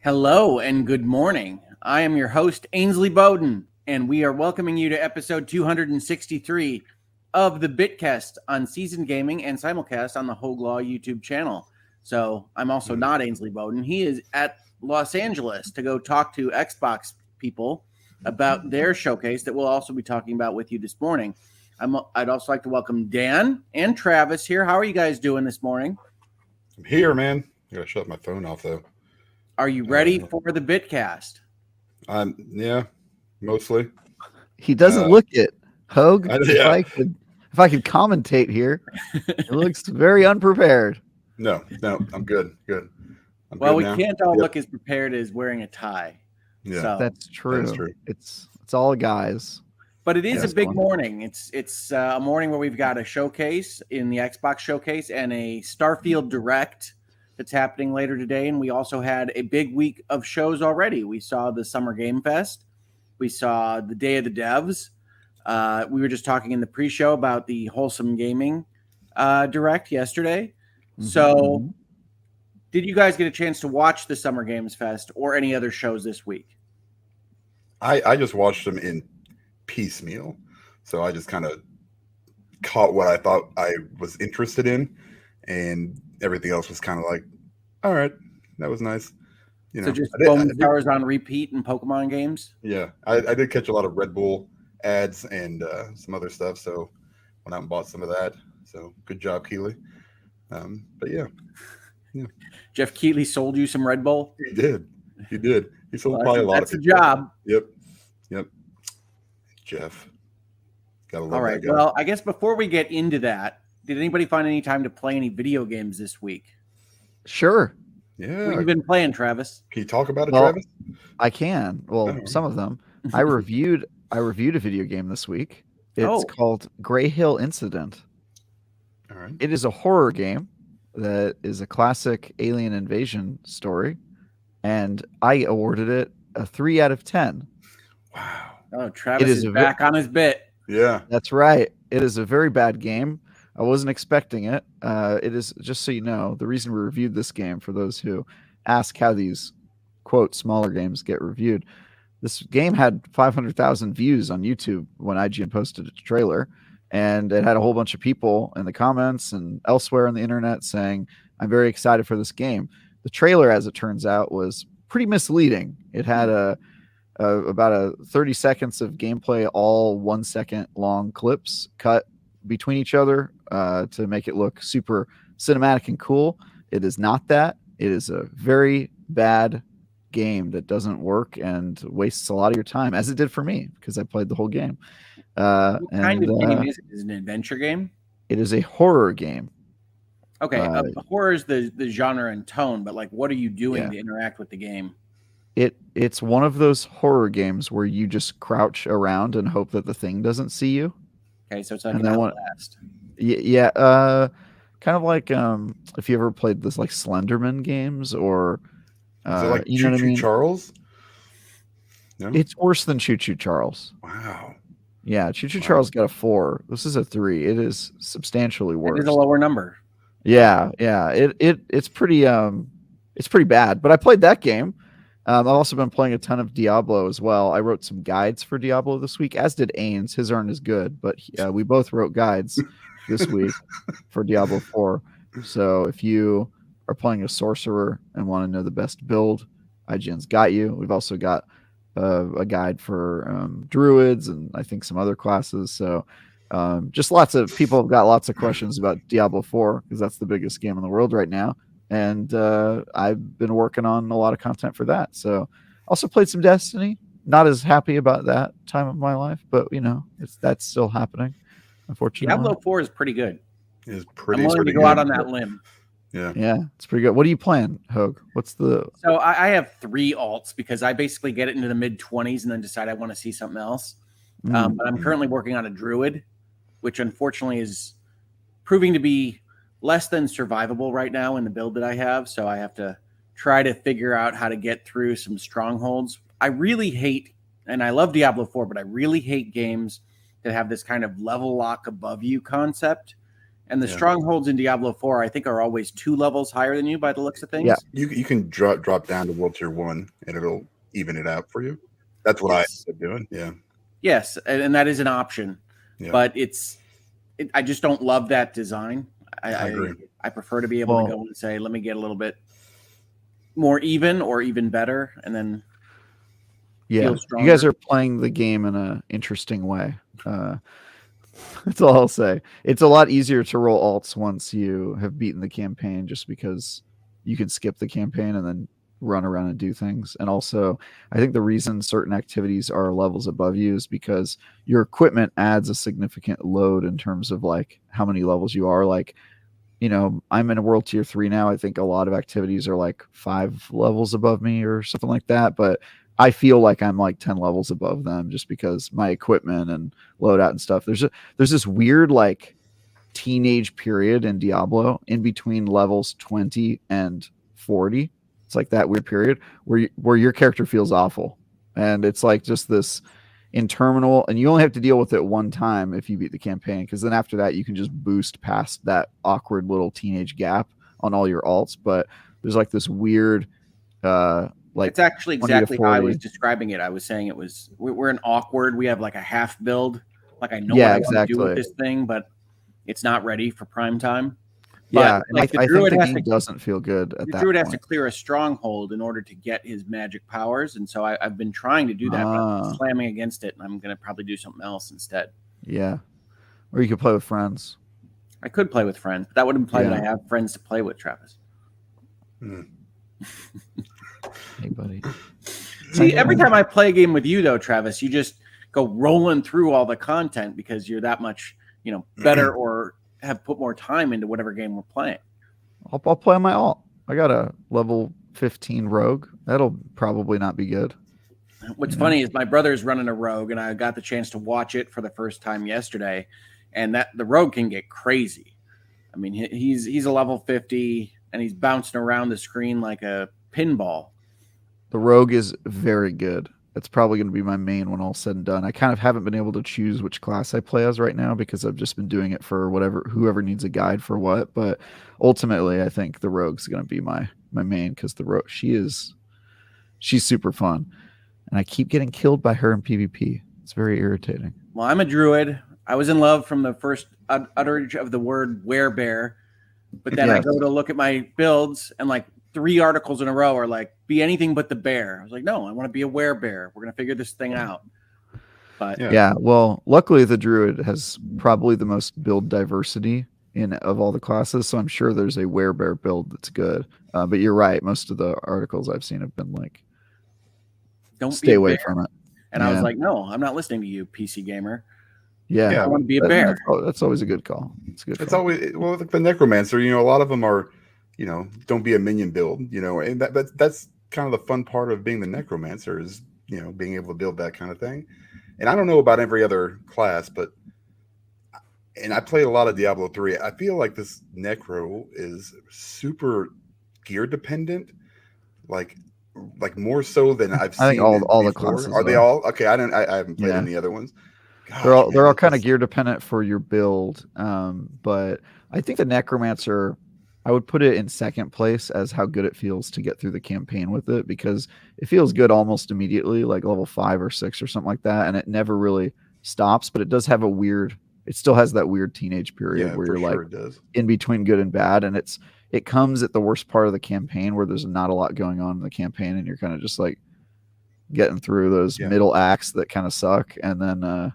Hello and good morning. I am your host, Ainsley Bowden, and we are welcoming you to episode 263 of the Bitcast on Seasoned Gaming and simul-cast on the HoegLaw YouTube channel. So I'm also not Ainsley Bowden. He is at Los Angeles to go talk to Xbox people about their showcase that we'll also be talking about with you this morning. I'd also like to welcome Dan and Travis here. How are you guys doing this morning? I'm here, man. I gotta shut my phone off though. Are you ready for the Bitcast? Yeah, mostly. He doesn't look it. Hoeg, Yeah. if I could commentate here, it looks very unprepared. No, I'm good. Well, we can't all look as prepared as wearing a tie. Yeah, so, that's true. That's true. It's all guys. But it is a big morning. It's a morning where we've got a showcase in the Xbox showcase and a Starfield Direct that's happening later today. And we also had a big week of shows already. We saw the Summer Game Fest. We saw the Day of the Devs. We were just talking in the pre-show about the Wholesome Gaming Direct yesterday. Mm-hmm. So did you guys get a chance to watch the Summer Games Fest or any other shows this week? I just watched them in piecemeal. So I just kind of caught what I thought I was interested in, and everything else was kind of like, all right, that was nice. So just Bone Towers on repeat and Pokemon games? Yeah, I did catch a lot of Red Bull ads and some other stuff, so went out and bought some of that. So good job, Keeley. But yeah. Jeff Keeley sold you some Red Bull? He did. He sold probably a lot of people. That's a job. Yep. Jeff. Gotta love all right. that guy. Well, I guess before we get into that, did anybody find any time to play any video games this week? Sure. Yeah. What have you been playing, Travis? Can you talk about it, Travis? I can. Well, some of them. I reviewed a video game this week. It's called Grey Hill Incident. All right. It is a horror game that is a classic alien invasion story, and I awarded it a 3 out of 10. Wow. Oh, Travis is back on his bit. Yeah. That's right. It is a very bad game. I wasn't expecting it. It is, just so you know, the reason we reviewed this game, for those who ask how these, quote, smaller games get reviewed. This game had 500,000 views on YouTube when IGN posted its trailer, and it had a whole bunch of people in the comments and elsewhere on the internet saying, I'm very excited for this game. The trailer, as it turns out, was pretty misleading. It had about 30 seconds of gameplay, all 1 second long clips cut between each other to make it look super cinematic and cool. It is not that. It is a very bad game that doesn't work and wastes a lot of your time, as it did for me, because I played the whole game. What kind of game is it? Is it an adventure game? It is a horror game. Okay, horror is the genre and tone, but like, what are you doing to interact with the game? It's one of those horror games where you just crouch around and hope that the thing doesn't see you. Okay, so it's like an Outlast. Yeah, kind of like if you ever played this like Slenderman games, or is it like Choo Choo Charles? No? It's worse than Choo Choo Charles. Wow. Yeah, Choo Choo Charles got a 4. This is a 3. It is substantially worse. It is a lower number. Yeah. It's pretty bad. But I played that game. I've also been playing a ton of Diablo as well. I wrote some guides for Diablo this week, as did Ains. His aren't as good, but we both wrote guides this week for Diablo 4. So if you are playing a sorcerer and want to know the best build, IGN's got you. We've also got a guide for druids and I think some other classes. So just lots of people have got lots of questions about Diablo 4 because that's the biggest game in the world right now. And I've been working on a lot of content for that. So also played some Destiny. Not as happy about that time of my life, but that's still happening. Unfortunately, Diablo 4 is pretty good. It's pretty. I'm willing to go out on that limb. Yeah, it's pretty good. What are you playing, Hoeg? So I have 3 alts because I basically get it into the mid-20s and then decide I want to see something else. But I'm currently working on a druid, which unfortunately is proving to be less than survivable right now in the build that I have. So I have to try to figure out how to get through some strongholds. I really hate, and I love Diablo 4, but I really hate games that have this kind of level lock above you concept. And the strongholds in Diablo 4, I think, are always 2 levels higher than you by the looks of things. Yeah. You can drop down to World Tier 1 and it'll even it out for you. That's what I ended up doing. Yeah. Yes, and that is an option. Yeah. But I just don't love that design. I agree. I prefer to be able to go and say, let me get a little bit more even or even better, and then feel stronger. You guys are playing the game in an interesting way. That's all I'll say. It's a lot easier to roll alts once you have beaten the campaign, just because you can skip the campaign and then run around and do things. And also, I think the reason certain activities are levels above you is because your equipment adds a significant load in terms of like how many levels you are. Like, you know, I'm in a World Tier 3 now. I think a lot of activities are like 5 levels above me or something like that. But I feel like I'm like 10 levels above them just because my equipment and loadout and stuff. There's this weird like teenage period in Diablo in between levels 20 and 40. It's like that weird period where your character feels awful. And it's like just this interminable, and you only have to deal with it one time if you beat the campaign, because then after that you can just boost past that awkward little teenage gap on all your alts. But there's like this weird like it's actually exactly how I was describing it. I was saying we're an awkward, we have like a half build, like I know what I want to do with this thing, but it's not ready for prime time. But like I think the game doesn't feel good at that point. The druid has to clear a stronghold in order to get his magic powers, and so I've been trying to do that, but I'm slamming against it, and I'm going to probably do something else instead. Yeah. Or you could play with friends. I could play with friends, but that would imply that I have friends to play with, Travis. Hey, buddy. See, every time I play a game with you, though, Travis, you just go rolling through all the content because you're that much, better or have put more time into whatever game we're playing. I'll play on my alt. I got a level 15 rogue. That'll probably not be good. What's funny is my brother's running a rogue, and I got the chance to watch it for the first time yesterday, and that the rogue can get crazy. I mean, he's a level 50, and he's bouncing around the screen like a pinball. The rogue is very good. It's probably going to be my main when all's said and done. I kind of haven't been able to choose which class I play as right now because I've just been doing it for whoever needs a guide for what. But ultimately, I think the rogue's going to be my main because the rogue she's super fun, and I keep getting killed by her in PvP. It's very irritating. Well, I'm a druid. I was in love from the first utterance of the word werebear, but then I go to look at my builds and like 3 articles in a row are like, be anything but the bear. I was like, no, I want to be a werebear. We're going to figure this thing out. But well, luckily the druid has probably the most build diversity of all the classes, so I'm sure there's a werebear build that's good. But you're right. Most of the articles I've seen have been like, don't stay away from it. And I was like, no, I'm not listening to you, PC gamer. Yeah, I want to be a bear. That's always a good call. It's good. It's always like the necromancer. A lot of them are, don't be a minion build. And that's kind of the fun part of being the necromancer is being able to build that kind of thing. And I don't know about every other class, and I played a lot of Diablo 3. I feel like this necro is super gear dependent, like more so than I've seen. I think all the classes are they all okay? I haven't played any other ones. Gosh, they're all kind of gear dependent for your build, but I think the necromancer, I would put it in second place as how good it feels to get through the campaign with it, because it feels good almost immediately, like level 5 or 6 or something like that, and it never really stops. But it does have it still has that weird teenage period where you're like in between good and bad, and it comes at the worst part of the campaign where there's not a lot going on in the campaign, and you're kind of just like getting through those middle acts that kind of suck, and then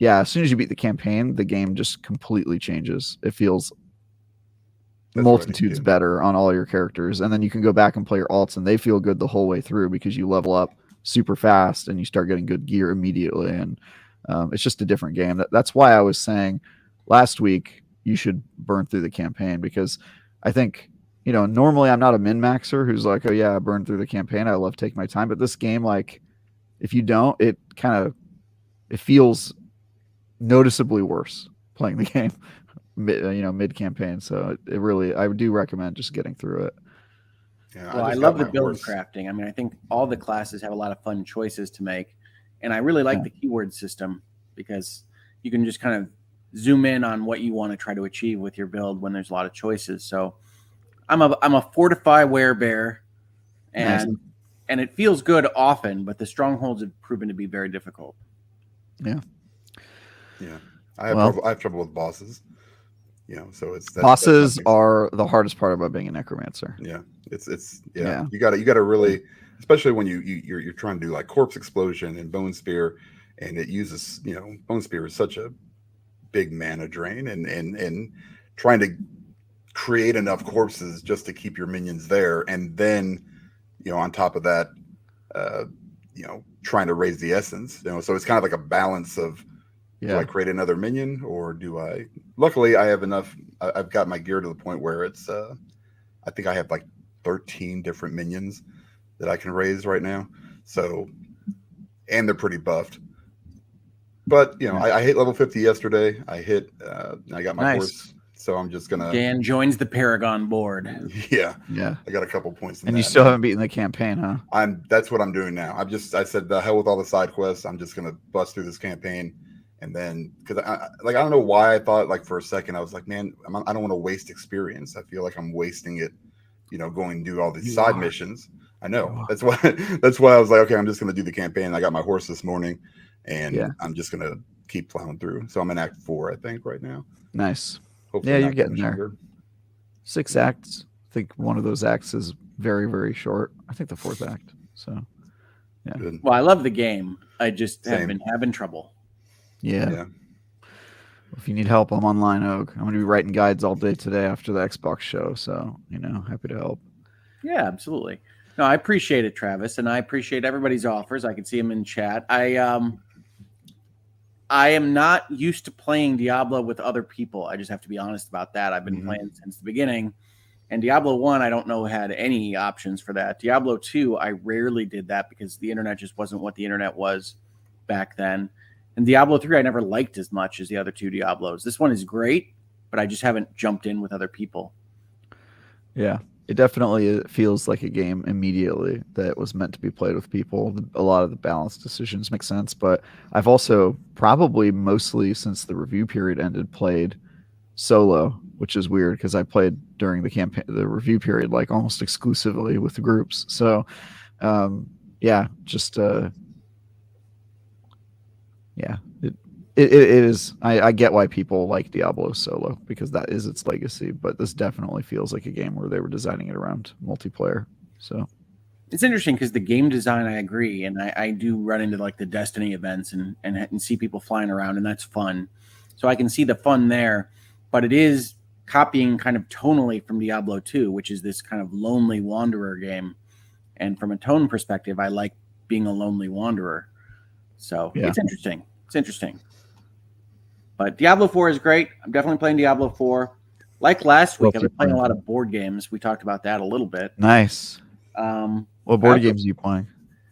as soon as you beat the campaign, the game just completely changes. It feels multitudes better on all your characters, and then you can go back and play your alts, and they feel good the whole way through because you level up super fast and you start getting good gear immediately, and it's just a different game. That's why I was saying last week you should burn through the campaign, because I think normally I'm not a min-maxer who's like, oh yeah, I burned through the campaign, I love taking my time, but this game, like, if you don't, it feels noticeably worse playing the game mid campaign. So it really, I do recommend just getting through it. Well, I love the build crafting. I mean, I think all the classes have a lot of fun choices to make, and I really like the keyword system because you can just kind of zoom in on what you want to try to achieve with your build when there's a lot of choices. So I'm a fortify werebear, and Nice. and it feels good often, but the strongholds have proven to be very difficult. Yeah. I have trouble with bosses. So that's bosses are the hardest part about being a necromancer. Yeah, it's you gotta really, especially when you're trying to do like corpse explosion and bone spear, and it uses bone spear is such a big mana drain, and trying to create enough corpses just to keep your minions there, and then on top of that, trying to raise the essence. So it's kind of like a balance of. Do I create another minion, or do I? Luckily, I have enough. I've got my gear to the point where it's. I think I have like 13 different minions that I can raise right now. So, and they're pretty buffed. But I hit level 50 yesterday. I got my horse, so I'm just gonna. Dan joins the Paragon board. Yeah. I got a couple points. And you still haven't beaten the campaign, huh? That's what I'm doing now. I said the hell with all the side quests. I'm just gonna bust through this campaign. And then, because I don't know why I thought, like, for a second I was like, man, I don't want to waste experience. I feel like I'm wasting it, going to do all these side missions. I know. That's why I was like, okay, I'm just going to do the campaign. I got my horse this morning, and I'm just going to keep plowing through. So I'm in Act 4, I think, right now. Nice. Hopefully you're getting there. 6 acts. I think one of those acts is very, very short. I think the 4th act. So, yeah. Good. Well, I love the game. I just have been having trouble. Yeah. If you need help, I'm online, Hoeg. I'm going to be writing guides all day today after the Xbox show. So, happy to help. Yeah, absolutely. No, I appreciate it, Travis, and I appreciate everybody's offers. I can see them in chat. I am not used to playing Diablo with other people. I just have to be honest about that. I've been playing since the beginning. And Diablo 1, I don't know, had any options for that. Diablo 2, I rarely did that because the internet just wasn't what the internet was back then. And Diablo 3, I never liked as much as the other 2 Diablos. This one is great, but I just haven't jumped in with other people. Yeah, it definitely feels like a game immediately that was meant to be played with people. A lot of the balance decisions make sense, but I've also probably mostly since the review period ended played solo, which is weird because I played during the review period like almost exclusively with the groups. So, it is. I get why people like Diablo solo because that is its legacy, but this definitely feels like a game where they were designing it around multiplayer. So it's interesting because the game design, I agree, and I do run into like the Destiny events and see people flying around, and that's fun. So I can see the fun there, but it is copying kind of tonally from Diablo 2, which is this kind of lonely wanderer game. And from a tone perspective, I like being a lonely wanderer. So It's interesting. It's interesting. But Diablo 4 is great. I'm definitely playing Diablo 4. Like last week, I've been playing a lot of board games. We talked about that a little bit. Nice. What board games are you playing?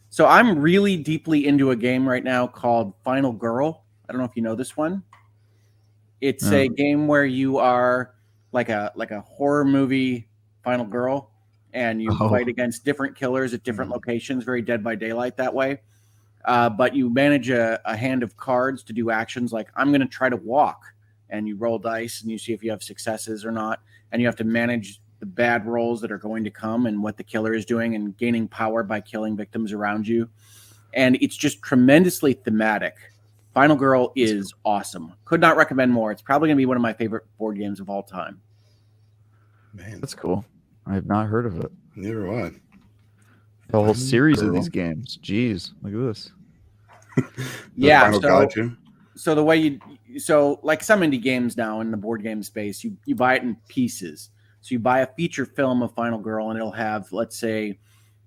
So I'm really deeply into a game right now called Final Girl. I don't know if you know this one. It's a game where you are like a horror movie Final Girl, and you fight against different killers at different locations, very Dead by Daylight that way. But you manage a hand of cards to do actions like I'm going to try to walk, and you roll dice and you see if you have successes or not. And you have to manage the bad rolls that are going to come and what the killer is doing and gaining power by killing victims around you. And it's just tremendously thematic. Final Girl is awesome. Could not recommend more. It's probably going to be one of my favorite board games of all time. Man, that's cool. I have not heard of it. Neither have I. The whole series of these games. Jeez, look at this. Yeah. So the way like some indie games now in the board game space, you buy it in pieces. So you buy a feature film of Final Girl, and it'll have, let's say,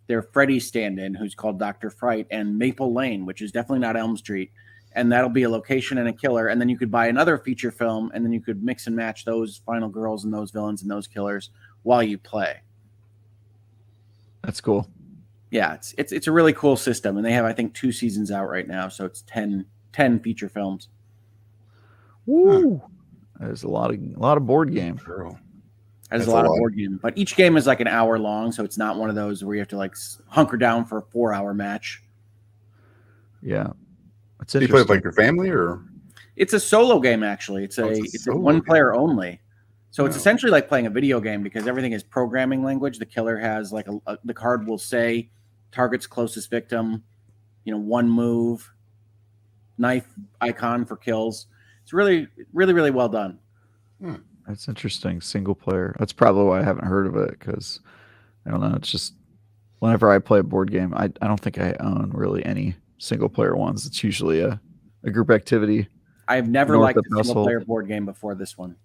their Freddy stand-in, who's called Dr. Fright, and Maple Lane, which is definitely not Elm Street. And that'll be a location and a killer. And then you could buy another feature film, and then you could mix and match those Final Girls and those villains and those killers while you play. That's cool. Yeah, it's a really cool system, and they have, I think, 2 seasons out right now, so it's 10 feature films. Woo! There's a lot of board game. There's a lot of board game, but each game is like an hour long, so it's not one of those where you have to like hunker down for a 4-hour match. Yeah, do you play with like your family or? It's a solo game, actually. It's a one player only. So it's essentially like playing a video game because everything is programming language. The killer has like the card will say target's closest victim, one move, knife icon for kills. It's really, really, really well done. That's interesting. Single player. That's probably why I haven't heard of it, because I don't know. It's just whenever I play a board game, I don't think I own really any single player ones. It's usually a group activity. I've never liked a single player board game before this one.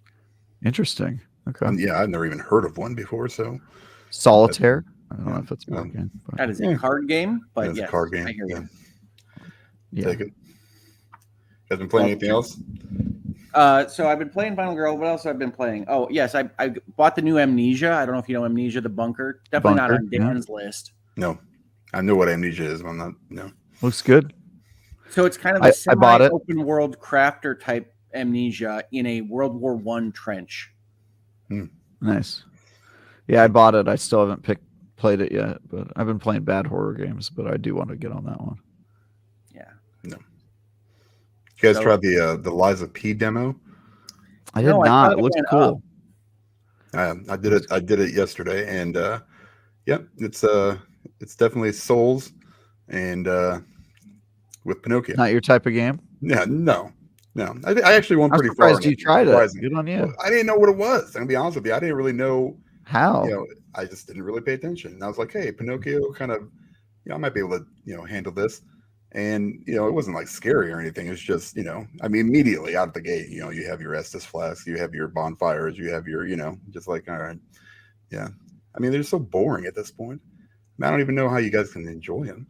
Interesting. Okay. Yeah, I've never even heard of one before. So Solitaire. I don't know if it's a board game. But. That is a card game, but it's a card game. I hear you. Yeah. Take it. You guys been playing anything else? So I've been playing Final Girl. What else have I been playing? Oh, yes, I bought the new Amnesia. I don't know if you know Amnesia, the Bunker. Definitely not on Dan's list. No, I know what Amnesia is, but I'm not. No, looks good. So it's kind of a semi-open world crafter type Amnesia in a World War I trench. Nice. Yeah, I bought it. I still haven't played it yet, but I've been playing bad horror games, but I do want to get on that one. Yeah. No. You guys tried the Liza P demo? I did not. It looks cool. I did it. I did it yesterday, and it's definitely Souls, and with Pinocchio. Not your type of game. Yeah, no. I actually went pretty far. I'm surprised you tried it. Good on you. Well, I didn't know what it was. I'm gonna be honest with you. I didn't really know how. I just didn't really pay attention. And I was like, hey, Pinocchio, kind of, I might be able to, handle this. And it wasn't like scary or anything. It's just, immediately out of the gate, you have your Estus flask, you have your bonfires, you have your, just like, all right, yeah. I mean, they're so boring at this point. I don't even know how you guys can enjoy them.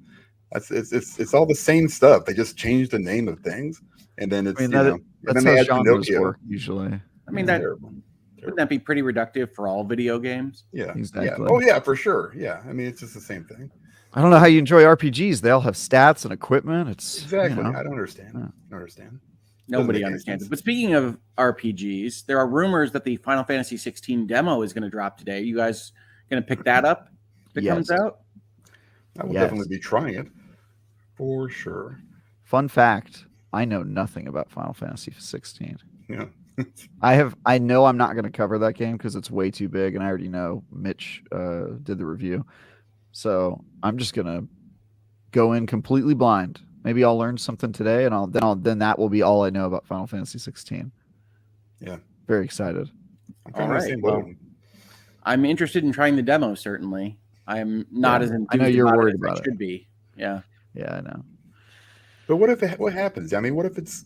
It's all the same stuff. They just changed the name of things, and then it's that's how genres work usually. I mean, wouldn't that be pretty reductive for all video games? Yeah, exactly. Yeah. Oh yeah, for sure. Yeah, I mean, it's just the same thing. I don't know how you enjoy RPGs. They all have stats and equipment. It's exactly. I don't understand. Yeah. I don't understand. Nobody understands it. But speaking of RPGs, there are rumors that the Final Fantasy 16 demo is going to drop today. You guys going to pick that up if it comes out? I will definitely be trying it for sure. Fun fact: I know nothing about Final Fantasy 16. Yeah. I know I'm not going to cover that game because it's way too big, and I already know Mitch did the review. So I'm just going to go in completely blind. Maybe I'll learn something today, and then that will be all I know about Final Fantasy 16. Yeah. Very excited. All right. Well, I'm interested in trying the demo, certainly. I'm not as enthused. I know you're worried about it. Should be. Yeah. Yeah, I know. But what happens? I mean, what if it's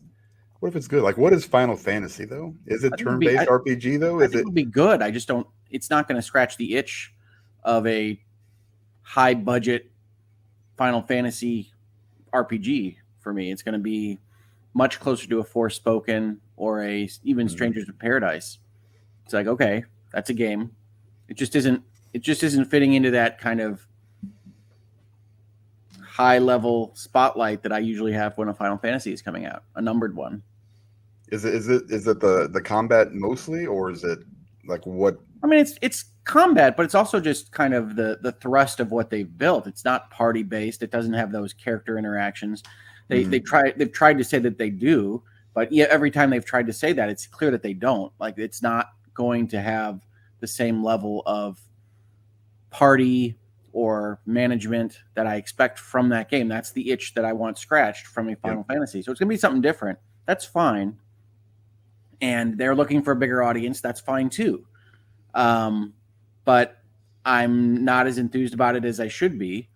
good? Like, what is Final Fantasy though? Is it turn-based RPG though? Is it would be good? I just don't. It's not going to scratch the itch of a high-budget Final Fantasy RPG for me. It's going to be much closer to a Forspoken or even Strangers of Paradise. It's like, okay, that's a game. It just isn't fitting into that kind of high-level spotlight that I usually have when a Final Fantasy is coming out, a numbered one. Is it the combat mostly, or is it like what? I mean, it's combat, but it's also just kind of the thrust of what they've built. It's not party based. It doesn't have those character interactions. They've tried to say that they do, but every time they've tried to say that, it's clear that they don't. Like, it's not going to have the same level of party or management that I expect from that game. That's the itch that I want scratched from a Final Fantasy. So it's going to be something different. That's fine. And they're looking for a bigger audience. That's fine too. But I'm not as enthused about it as I should be.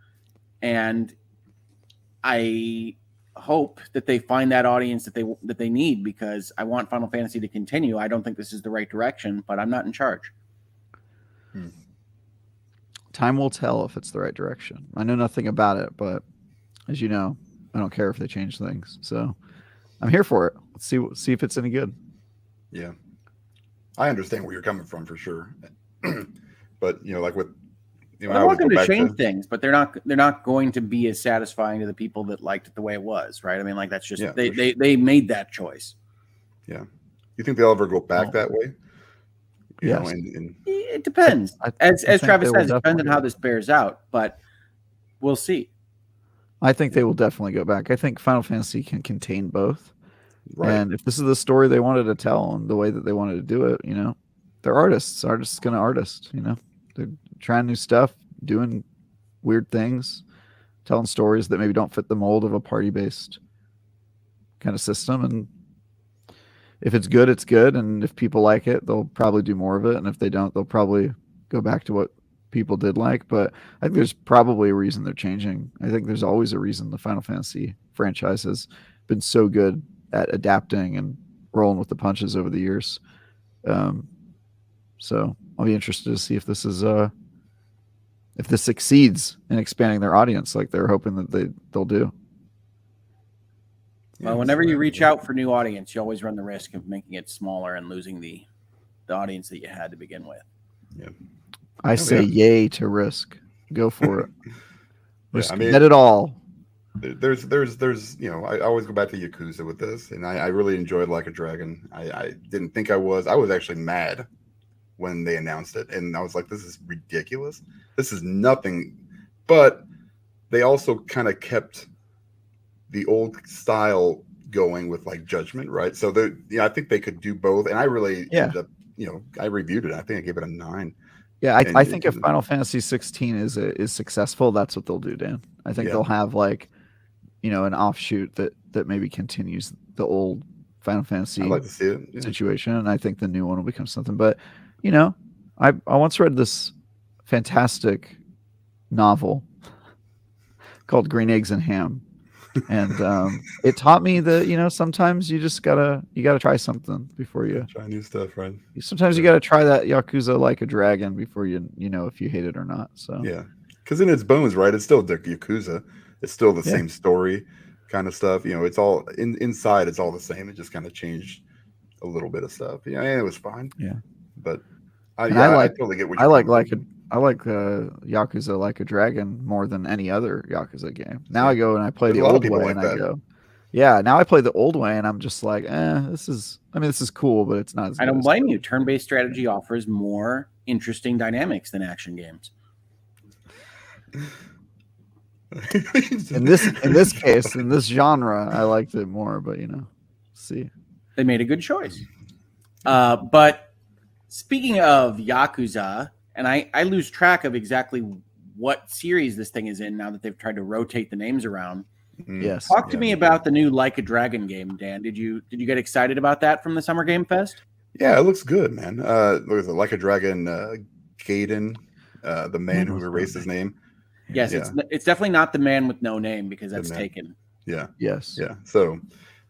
And I hope that they find that audience that they need, because I want Final Fantasy to continue. I don't think this is the right direction, but I'm not in charge. Time will tell if it's the right direction. I know nothing about it, but as you know, I don't care if they change things. So I'm here for it. Let's see if it's any good. Yeah, I understand where you're coming from for sure. But like with, I want them to change things, but they're not going to be as satisfying to the people that liked it the way it was, right? I mean, like, that's just they made that choice. Yeah, you think they'll ever go back that way? Yes. It depends. As Travis says, it depends on how this bears out, but we'll see. I think they will definitely go back. I think Final Fantasy can contain both. Right. And if this is the story they wanted to tell and the way that they wanted to do it, they're artists. Artists gonna artist. They're trying new stuff, doing weird things, telling stories that maybe don't fit the mold of a party-based kind of system. And if it's good, it's good. And if people like it, they'll probably do more of it. And if they don't, they'll probably go back to what people did like. But I think there's probably a reason they're changing. I think there's always a reason the Final Fantasy franchise has been so good at adapting and rolling with the punches over the years. So I'll be interested to see if this succeeds in expanding their audience like they're hoping that they'll do. Well, whenever you reach out for new audience, you always run the risk of making it smaller and losing the audience that you had to begin with. Yeah. I say yay to risk. Go for it. Risk, bet it all. There's I always go back to Yakuza with this, and I really enjoyed Like a Dragon. I didn't think I was actually mad when they announced it, and I was like, this is ridiculous. This is nothing. But they also kind of kept the old style going with like Judgment, right? So I think they could do both, and I really ended up, I reviewed it. I think I gave it a 9. Yeah, I think if Final Fantasy 16 is successful, that's what they'll do, Dan. I think they'll have like, an offshoot that maybe continues the old Final Fantasy I'd like to see it. situation, and I think the new one will become something. But I once read this fantastic novel called Green Eggs and Ham. And it taught me that sometimes you just gotta try something before you try new stuff, right? Sometimes you gotta try that Yakuza Like a Dragon before you know if you hate it or not. So yeah, because in its bones, right, it's still the Yakuza. It's still the same story, kind of stuff. It's all inside. It's all the same. It just kind of changed a little bit of stuff. Yeah, and it was fine. Yeah, but I totally get what you're I like Yakuza Like a Dragon more than any other Yakuza game. Now I go and I play the old way, and I go, now I play the old way, and I'm just like, this is cool, but it's not as good. I don't blame you. Turn-based strategy offers more interesting dynamics than action games. in this case, in this genre, I liked it more, but see. They made a good choice. But speaking of Yakuza, and I lose track of exactly what series this thing is in now that they've tried to rotate the names around. Yes. Talk to me about the new Like a Dragon game, Dan. Did you get excited about that from the Summer Game Fest? Yeah, it looks good, man. Look at Like a Dragon, Gaiden, the man who erased his name. Yes, it's definitely not the man with no name because that's taken. Yeah. Yes. Yeah. So,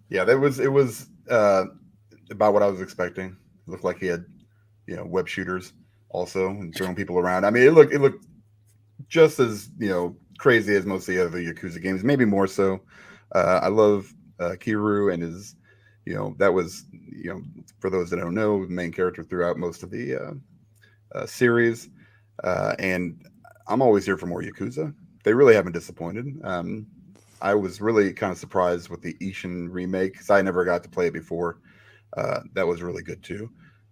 it was about what I was expecting. It looked like he had, web shooters also and throwing people around. I mean, it looked just as crazy as most of the other Yakuza games, maybe more so. I love Kiryu and his, that was for those that don't know, the main character throughout most of the series, and I'm always here for more Yakuza. They really haven't disappointed. I was really kind of surprised with the Ishin remake because I never got to play it before. That was really good too.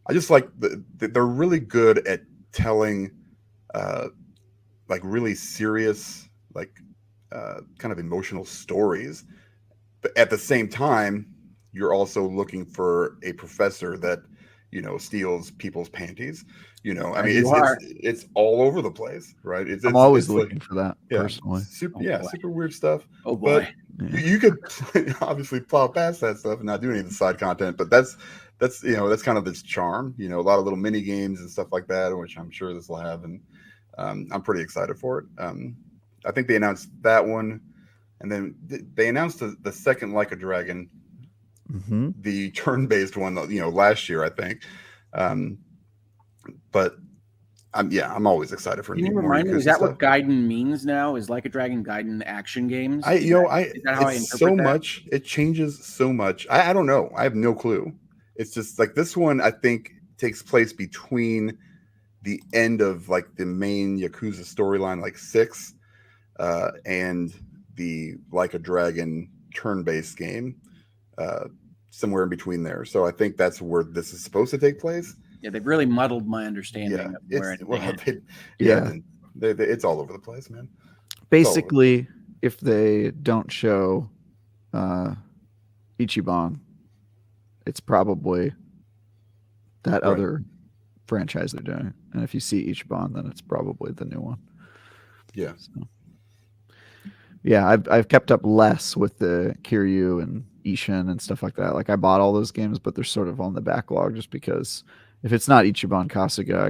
I just like they're really good at telling like really serious, like kind of emotional stories. But at the same time, you're also looking for a professor that, steals people's panties. I mean, it's all over the place, right? I'm always looking for that personally. Super weird stuff. Oh boy. But you could obviously plow past that stuff and not do any of the side content, but that's kind of its charm. A lot of little mini games and stuff like that, which I'm sure this will have, and I'm pretty excited for it. I think they announced that one, and then they announced the second Like a Dragon, the turn-based one, last year, I think. But I'm always excited for. Can you remind me? Is that what Gaiden means now? Is Like a Dragon Gaiden action games? Is that how I interpret so that? Much. It changes so much. I don't know. I have no clue. It's just like this one. I think takes place between the end of like the main Yakuza storyline, like 6, and the Like a Dragon turn-based game, somewhere in between there. So I think that's where this is supposed to take place. Yeah, they've really muddled my understanding of where it's all over the place, man. Basically, if they don't show Ichiban it's probably that Right. other franchise they're doing. And if you see Ichiban, then it's probably the new one. Yeah. So, yeah, I've kept up less with the Kiryu and Ishin and stuff like that. Like I bought all those games, but they're sort of on the backlog just because if it's not Ichiban Kasuga,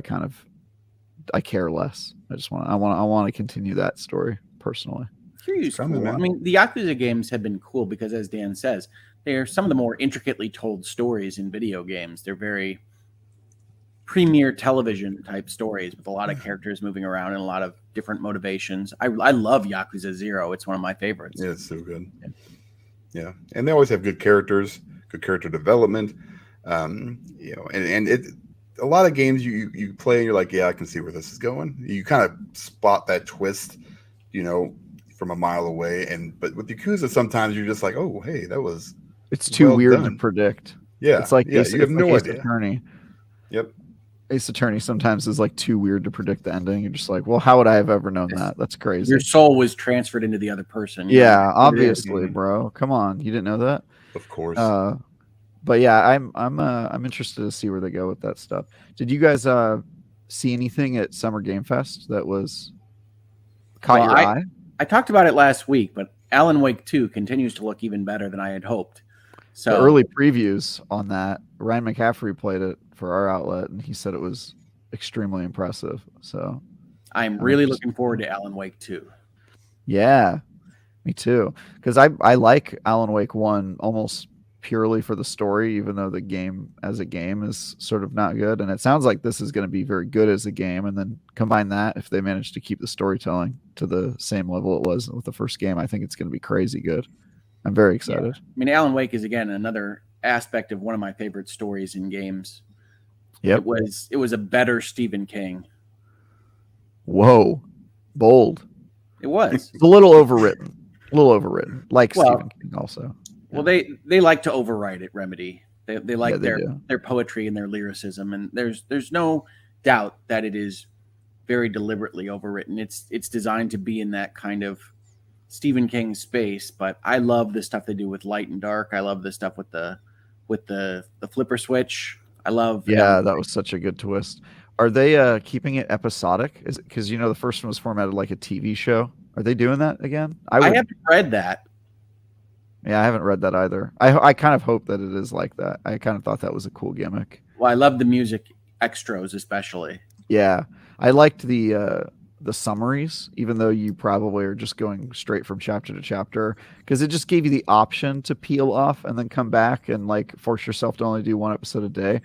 I care less. I want to continue that story personally. Kiryu's Coming, cool. man. I mean, the Yakuza games have been cool because, as Dan says, they are some of the more intricately told stories in video games. They're very premier television type stories with a lot of characters moving around and a lot of different motivations. I love Yakuza 0. It's one of my favorites. Yeah, it's so good. Yeah, and they always have good characters, good character development. You know, and it a lot of games you play and you're like, yeah, I can see where this is going. You kind of spot that twist, you know, from a mile away. But with Yakuza, sometimes you're just like, oh, hey, that was It's too well weird done. to predict. Yeah, It's like yeah, you have no Ace idea. Attorney. Yep. Ace Attorney sometimes is like too weird to predict the ending. You're just like, well, how would I have ever known that? That's crazy. Your soul was transferred into the other person. You Yeah, know what it is. obviously, bro. Come on, you didn't know that? Of course. But yeah, I'm interested to see where they go with that stuff. Did you guys see anything at Summer Game Fest that was caught your eye? I talked about it last week, but Alan Wake 2 continues to look even better than I had hoped. So the early previews on that, Ryan McCaffrey played it for our outlet, and he said it was extremely impressive. So I'm really looking forward to Alan Wake 2. Yeah, me too. Because I like Alan Wake 1 almost purely for the story, even though the game as a game is sort of not good. And it sounds like this is going to be very good as a game. And then combine that, if they manage to keep the storytelling to the same level it was with the first game, I think it's going to be crazy good. I'm very excited. Yeah. I mean, Alan Wake is, again, another aspect of one of my favorite stories in games. Yep. It was a better Stephen King. Whoa. Bold. It was. It's a little overwritten. Like Stephen King also. Well, they like to overwrite it, Remedy. They like they their poetry and their lyricism, and there's no doubt that it is very deliberately overwritten. It's designed to be in that kind of Stephen King space, but I love the stuff they do with light and dark. I love the stuff with the flipper switch. I love that was such a good twist. Are they keeping it episodic? Is it because the first one was formatted like a TV show? Are they doing that again? I haven't read that. Yeah, I haven't read that either. I kind of hope that it is like that. I kind of thought that was a cool gimmick. Well, I love the music extras especially. Yeah, I liked the summaries, even though you probably are just going straight from chapter to chapter, because it just gave you the option to peel off and then come back and like force yourself to only do one episode a day.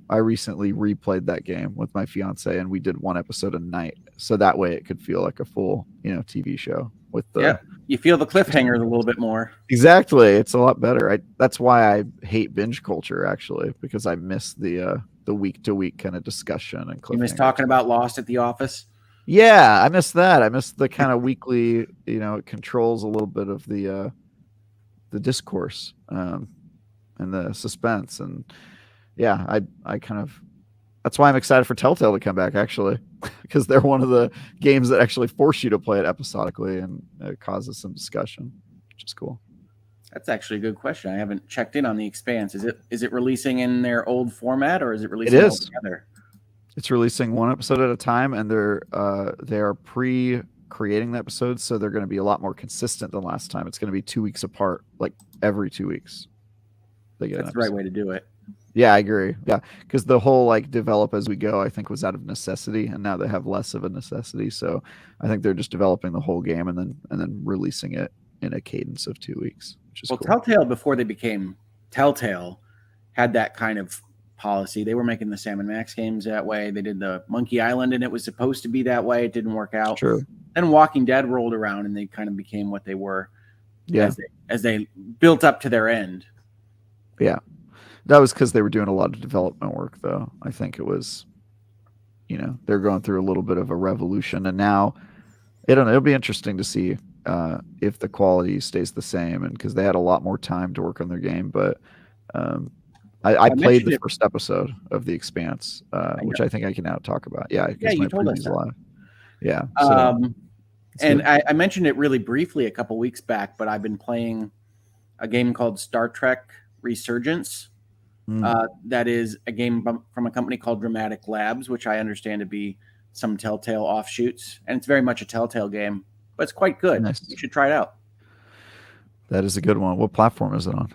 I recently replayed that game with my fiance, and we did one episode a night, so that way it could feel like a full, TV show with the. You feel the cliffhanger a little bit more. Exactly, it's a lot better. That's why I hate binge culture actually, because I miss the week to week kind of discussion and cliffhanger. You miss talking about Lost at the office. Yeah, I miss that. I miss the kind of weekly. It controls a little bit of the discourse and the suspense and. Yeah, I kind of. That's why I'm excited for Telltale to come back, actually, because they're one of the games that actually force you to play it episodically, and it causes some discussion, which is cool. That's actually a good question. I haven't checked in on the Expanse. Is it releasing in their old format, or is it releasing all together? It's releasing one episode at a time, and they are pre-creating the episodes, so they're going to be a lot more consistent than last time. It's going to be 2 weeks apart, like every 2 weeks. That's the right way to do it. Yeah, I agree. Yeah, because the whole like develop as we go, I think, was out of necessity, and now they have less of a necessity. So I think they're just developing the whole game and then releasing it in a cadence of 2 weeks, which is cool. Telltale, before they became Telltale, had that kind of policy. They were making the Sam & Max games that way. They did the Monkey Island, and it was supposed to be that way. It didn't work out. True. Then Walking Dead rolled around, and they kind of became what they were. Yeah. As they built up to their end. Yeah. That was because they were doing a lot of development work, though. I think it was, they're going through a little bit of a revolution. And now, I don't know, it'll be interesting to see if the quality stays the same. And because they had a lot more time to work on their game. But I played the first episode of The Expanse, which I think I can now talk about. Yeah, you told us that. Live. Yeah. So, and I mentioned it really briefly a couple weeks back, but I've been playing a game called Star Trek Resurgence. That is a game from a company called Dramatic Labs, which I understand to be some Telltale offshoots, and it's very much a Telltale game, but it's quite good. Nice. You should try it out. That is a good one. What platform is it on?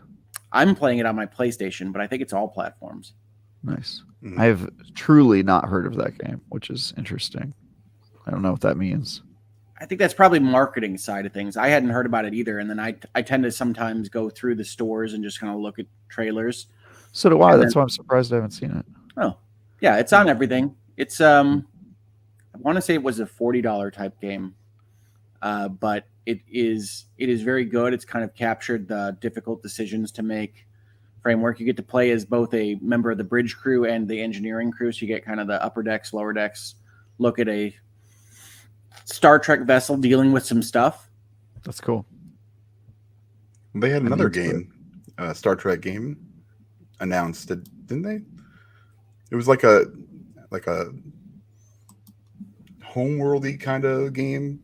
I'm playing it on my PlayStation, but I think it's all platforms. Nice. I have truly not heard of that game, which is interesting. I don't know what that means. I think that's probably marketing side of things. I hadn't heard about it either, and then I tend to sometimes go through the stores and just kind of look at trailers. So do I. That's why I'm surprised I haven't seen it. Oh, yeah, it's on everything. It's I want to say it was a $40 type game, but it is very good. It's kind of captured the difficult decisions to make framework. You get to play as both a member of the bridge crew and the engineering crew, so you get kind of the upper decks, lower decks look at a Star Trek vessel dealing with some stuff. That's cool. They had another game, Star Trek game, announced, didn't they? It was like a homeworldy kind of game,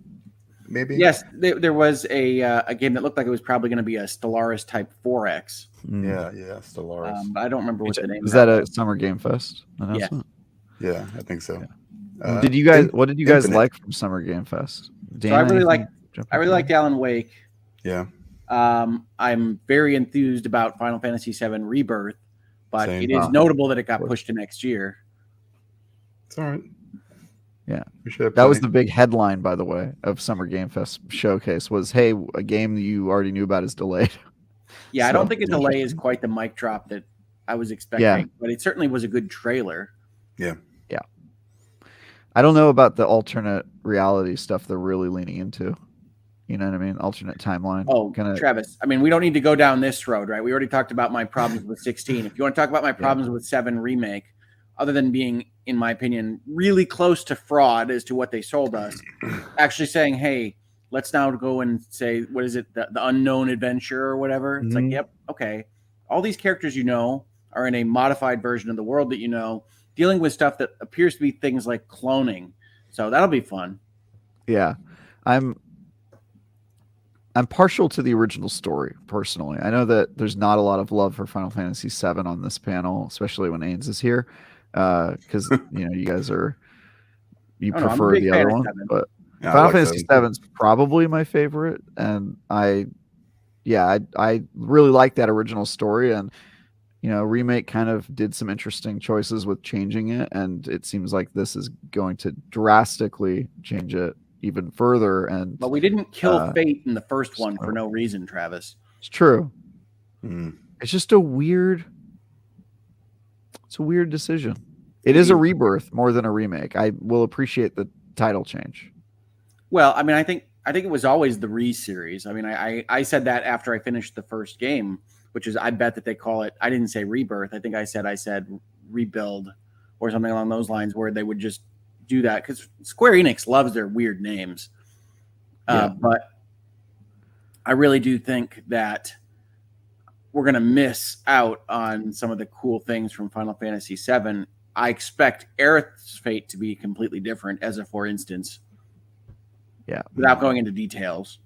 maybe. Yes, there was a game that looked like it was probably going to be a Stellaris type 4X. Yeah, Stellaris. I don't remember what the name is. That a Summer Game Fest announcement? Yeah, I think so. Yeah. What did you guys like from Summer Game Fest? Dan, so I really liked Alan Wake. Yeah. I'm very enthused about Final Fantasy VII Rebirth, but Same. it is notable that it got pushed to next year. It's all right. Yeah. That was the big headline, by the way, of Summer Game Fest showcase was, hey, a game that you already knew about is delayed. Yeah, so, I don't think a delay is quite the mic drop that I was expecting, but it certainly was a good trailer. Yeah. Yeah. I don't know about the alternate reality stuff they're really leaning into. You know what I mean? Alternate timeline. Oh, Travis, I mean, we don't need to go down this road, right? We already talked about my problems with 16. If you want to talk about my problems with 7 Remake, other than being, in my opinion, really close to fraud as to what they sold us, actually saying, hey, let's now go and say, what is it, the unknown adventure or whatever? It's like, yep, okay. All these characters you know are in a modified version of the world that you know, dealing with stuff that appears to be things like cloning. So that'll be fun. Yeah. I'm partial to the original story, personally. I know that there's not a lot of love for Final Fantasy VII on this panel, especially when Ains is here, because you guys prefer the other one. But Final Fantasy VII is probably my favorite, and I really like that original story. And Remake kind of did some interesting choices with changing it, and it seems like this is going to drastically change it even further. But we didn't kill Fate in the first one for no reason, Travis. It's true. It's just a weird decision. It is a rebirth more than a remake. I will appreciate the title change. Well, I mean, I think it was always the Re-series. I mean, I said that after I finished the first game, which is, I bet that they call it, I didn't say rebirth. I think I said rebuild or something along those lines, where they would just do that, because Square Enix loves their weird names. But I really do think that we're going to miss out on some of the cool things from Final Fantasy VII. I expect Aerith's fate to be completely different, as a for instance. Yeah. Without going into details.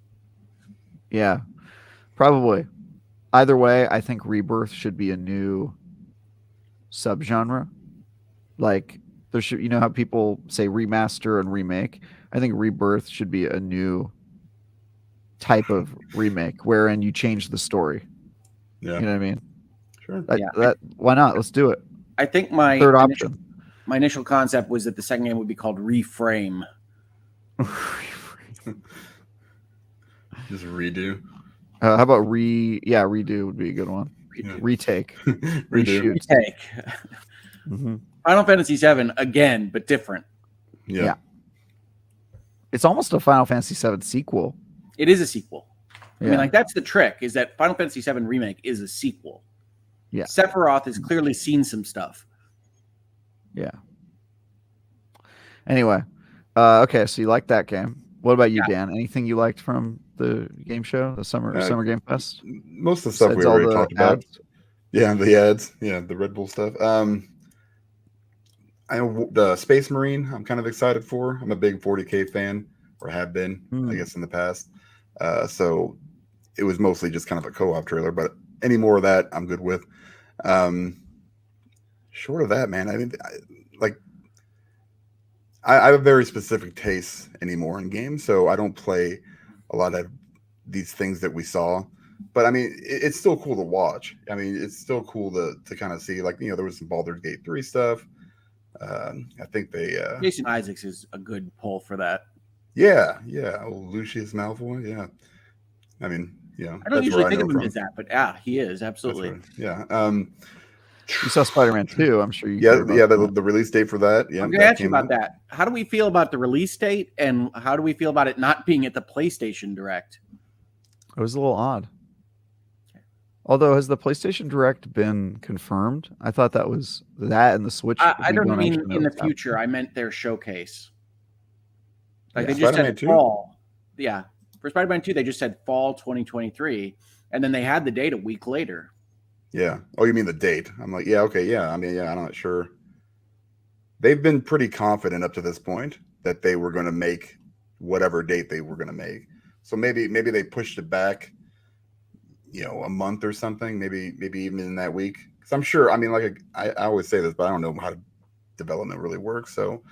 Yeah, probably. Either way, I think Rebirth should be a new subgenre. Like, there should, how people say remaster and remake. I think Rebirth should be a new type of remake wherein you change the story. Yeah. You know what I mean? Sure. Why not? Let's do it. I think my third option. My initial concept was that the second game would be called Reframe. Just redo. How about redo would be a good one. Retake. Reshoot. Retake. Final Fantasy VII again, but different. Yeah. It's almost a Final Fantasy VII sequel. It is a sequel. I mean, that's the trick, is that Final Fantasy VII Remake is a sequel. Yeah. Sephiroth has clearly seen some stuff. Yeah. Anyway, okay, so you like that game. What about you, Dan? Anything you liked from the game show, the Summer Game Fest? Most of the stuff we already talked about. Yeah, the ads. Yeah, the Red Bull stuff. I know the Space Marine I'm kind of excited for. I'm a big 40K fan, or have been, I guess, in the past. So it was mostly just kind of a co-op trailer, but any more of that, I'm good with. Short of that, man, I mean, I have a very specific taste anymore in games, so I don't play a lot of these things that we saw. But I mean, it's still cool to watch. I mean, it's still cool to kind of see, like, there was some Baldur's Gate 3 stuff. I think they Jason Isaacs is a good pull for that. Yeah, old Lucius Malfoy. Yeah, I mean, I don't usually think of him as that, but he is absolutely. Right. Yeah. You saw Spider-Man 2. I'm sure you. The release date for that. Yeah, I'm going to ask you about that. How do we feel about the release date, and how do we feel about it not being at the PlayStation Direct? It was a little odd. Although, has the PlayStation Direct been confirmed? I thought that was that and the Switch. I don't mean in the future. I meant their showcase. Like, they just Spider-Man said 2? fall. Yeah. For Spider-Man 2, they just said fall 2023, and then they had the date a week later. Yeah. Oh, you mean the date? I'm like, yeah, okay, yeah. I mean, I'm not sure. They've been pretty confident up to this point that they were going to make whatever date they were going to make. So maybe they pushed it back, a month or something. Maybe even in that week. Because I'm sure. I mean, like I always say this, but I don't know how development really works. So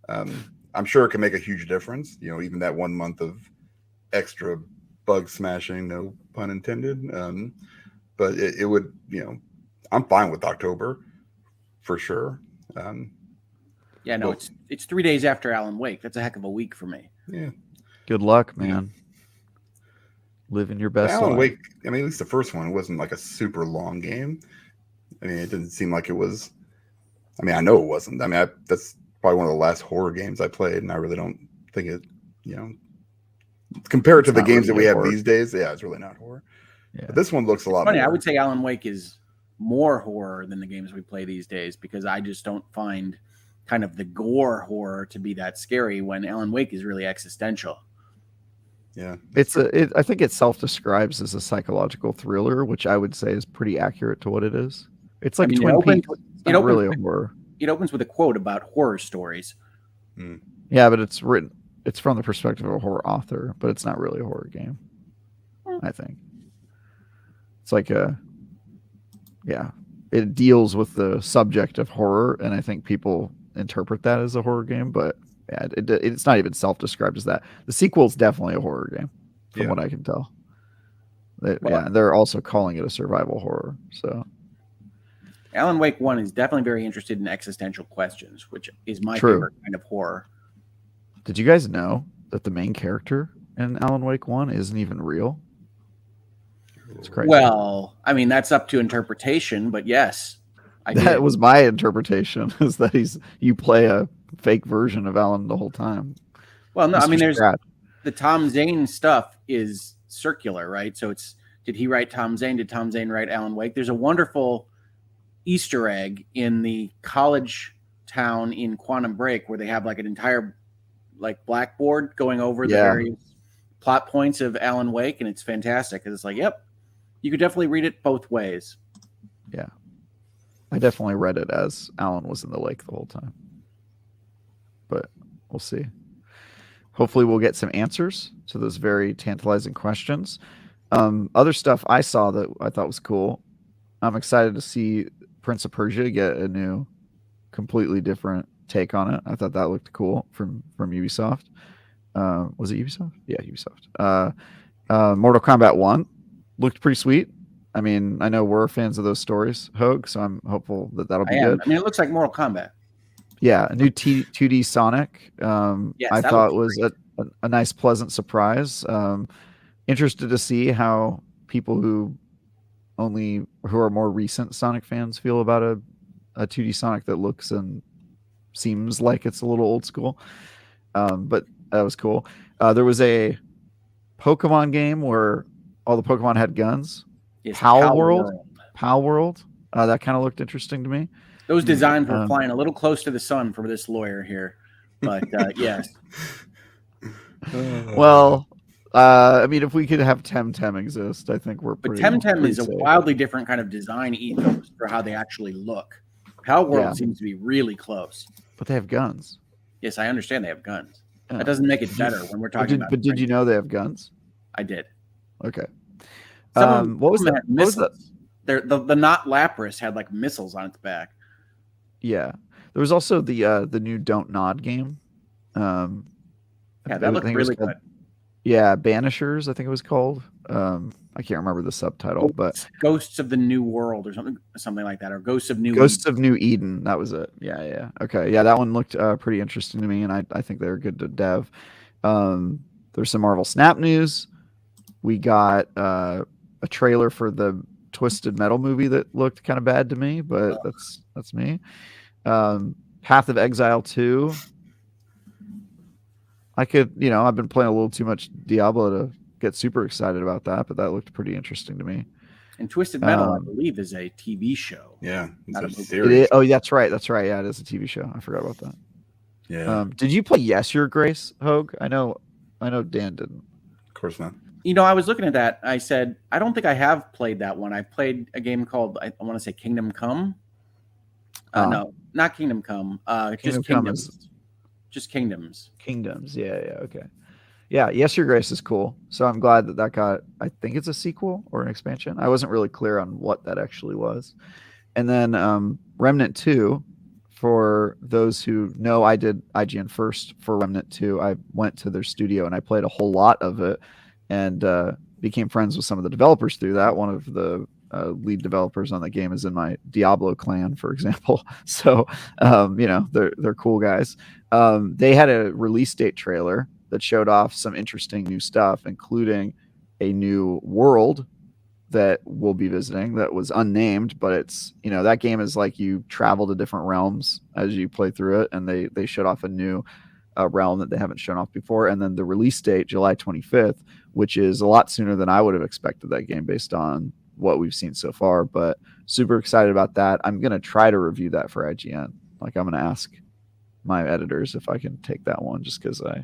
I'm sure it can make a huge difference. Even that 1 month of extra bug smashing, no pun intended. But it would, I'm fine with October for sure. It's 3 days after Alan Wake. That's a heck of a week for me. Yeah. Good luck, man. Living your best Alan life. Wake, I mean, at least the first one wasn't like a super long game. I mean, it didn't seem like it was. I mean, I know it wasn't. I mean, that's probably one of the last horror games I played, and I really don't think it, compared to the games that we have these days, it's really not horror. Yeah. But this one looks a lot funny. more. I would say Alan Wake is more horror than the games we play these days, because I just don't find kind of the gore horror to be that scary when Alan Wake is really existential. Yeah. I think it self-describes as a psychological thriller, which I would say is pretty accurate to what it is. It's like Twin Peaks. It's not really a horror. It opens with a quote about horror stories. Mm. Yeah, but it's from the perspective of a horror author, but it's not really a horror game. I think. It's like it deals with the subject of horror, and I think people interpret that as a horror game, but it's not even self-described as that. The sequel is definitely a horror game, from what I can tell. They're also calling it a survival horror. So, Alan Wake 1 is definitely very interested in existential questions, which is my favorite kind of horror. Did you guys know that the main character in Alan Wake 1 isn't even real? It's crazy. Well, I mean, that's up to interpretation, but yes. That was my interpretation, is that you play a fake version of Alan the whole time. Well, no, I mean, there's the Tom Zane stuff is circular, right? So did he write Tom Zane? Did Tom Zane write Alan Wake? There's a wonderful Easter egg in the college town in Quantum Break where they have like an entire blackboard going over the various plot points of Alan Wake, and it's fantastic. And it's like, yep, you could definitely read it both ways. Yeah. I definitely read it as Alan was in the lake the whole time. But we'll see. Hopefully we'll get some answers to those very tantalizing questions. Other stuff I saw that I thought was cool. I'm excited to see Prince of Persia get a new, completely different take on it. I thought that looked cool from Ubisoft. Was it Ubisoft? Yeah, Ubisoft. Mortal Kombat 1 looked pretty sweet. I mean, I know we're fans of those stories, Hoeg, so I'm hopeful that'll be good. I mean, it looks like Mortal Kombat. Yeah, a new 2D Sonic. I thought was a nice, pleasant surprise. Interested to see how people who are more recent Sonic fans feel about a 2D Sonic that looks and seems like it's a little old school. But that was cool. There was a Pokemon game where all the Pokemon had guns. Yes, Pal World. That kind of looked interesting to me. Those designs were flying a little close to the sun for this lawyer here, but yes. Well, I mean, if we could have Temtem exist, I think we're pretty. But Temtem is a wildly different kind of design ethos for how they actually look. Pal World seems to be really close. But they have guns. Yes, I understand they have guns. That doesn't make it better when we're talking about. But did you know they have guns? I did. Okay. What was that? The not Lapras had like missiles on its back. Yeah, there was also the new Don't Nod game. Yeah, that looked really good. Yeah, Banishers, I think it was called. I can't remember the subtitle, but Ghosts of the New World or something like that, or Ghosts of New Eden. That was it. Yeah. Okay, yeah, that one looked pretty interesting to me, and I think they're good to dev. There's some Marvel Snap news. We got a trailer for the Twisted Metal movie that looked kind of bad to me, but that's me. Path of Exile 2. I've been playing a little too much Diablo to get super excited about that, but that looked pretty interesting to me. And Twisted Metal, I believe, is a TV show. Yeah, not a series. Oh, that's right. Yeah, it is a TV show. I forgot about that. Yeah. Did you play Yes, Your Grace, Hoeg? I know Dan didn't. Of course not. I was looking at that. I said, I don't think I have played that one. I played a game called, I want to say Kingdom Come. No, not Kingdom Come. Just Kingdoms. Just Kingdoms. Kingdoms. Yeah. Okay. Yeah. Yes, Your Grace is cool. So I'm glad that got, I think it's a sequel or an expansion. I wasn't really clear on what that actually was. And then Remnant 2, for those who know, I did IGN first for Remnant 2. I went to their studio and I played a whole lot of it and became friends with some of the developers through that. One of the lead developers on the game is in my Diablo clan, for example. So, they're cool guys. They had a release date trailer that showed off some interesting new stuff, including a new world that we'll be visiting that was unnamed, but it's, that game is like you travel to different realms as you play through it. And they showed off a new realm that they haven't shown off before. And then the release date, July 25th, which is a lot sooner than I would have expected that game based on what we've seen so far, but super excited about that. I'm going to try to review that for IGN. Like, I'm going to ask my editors if I can take that one just because I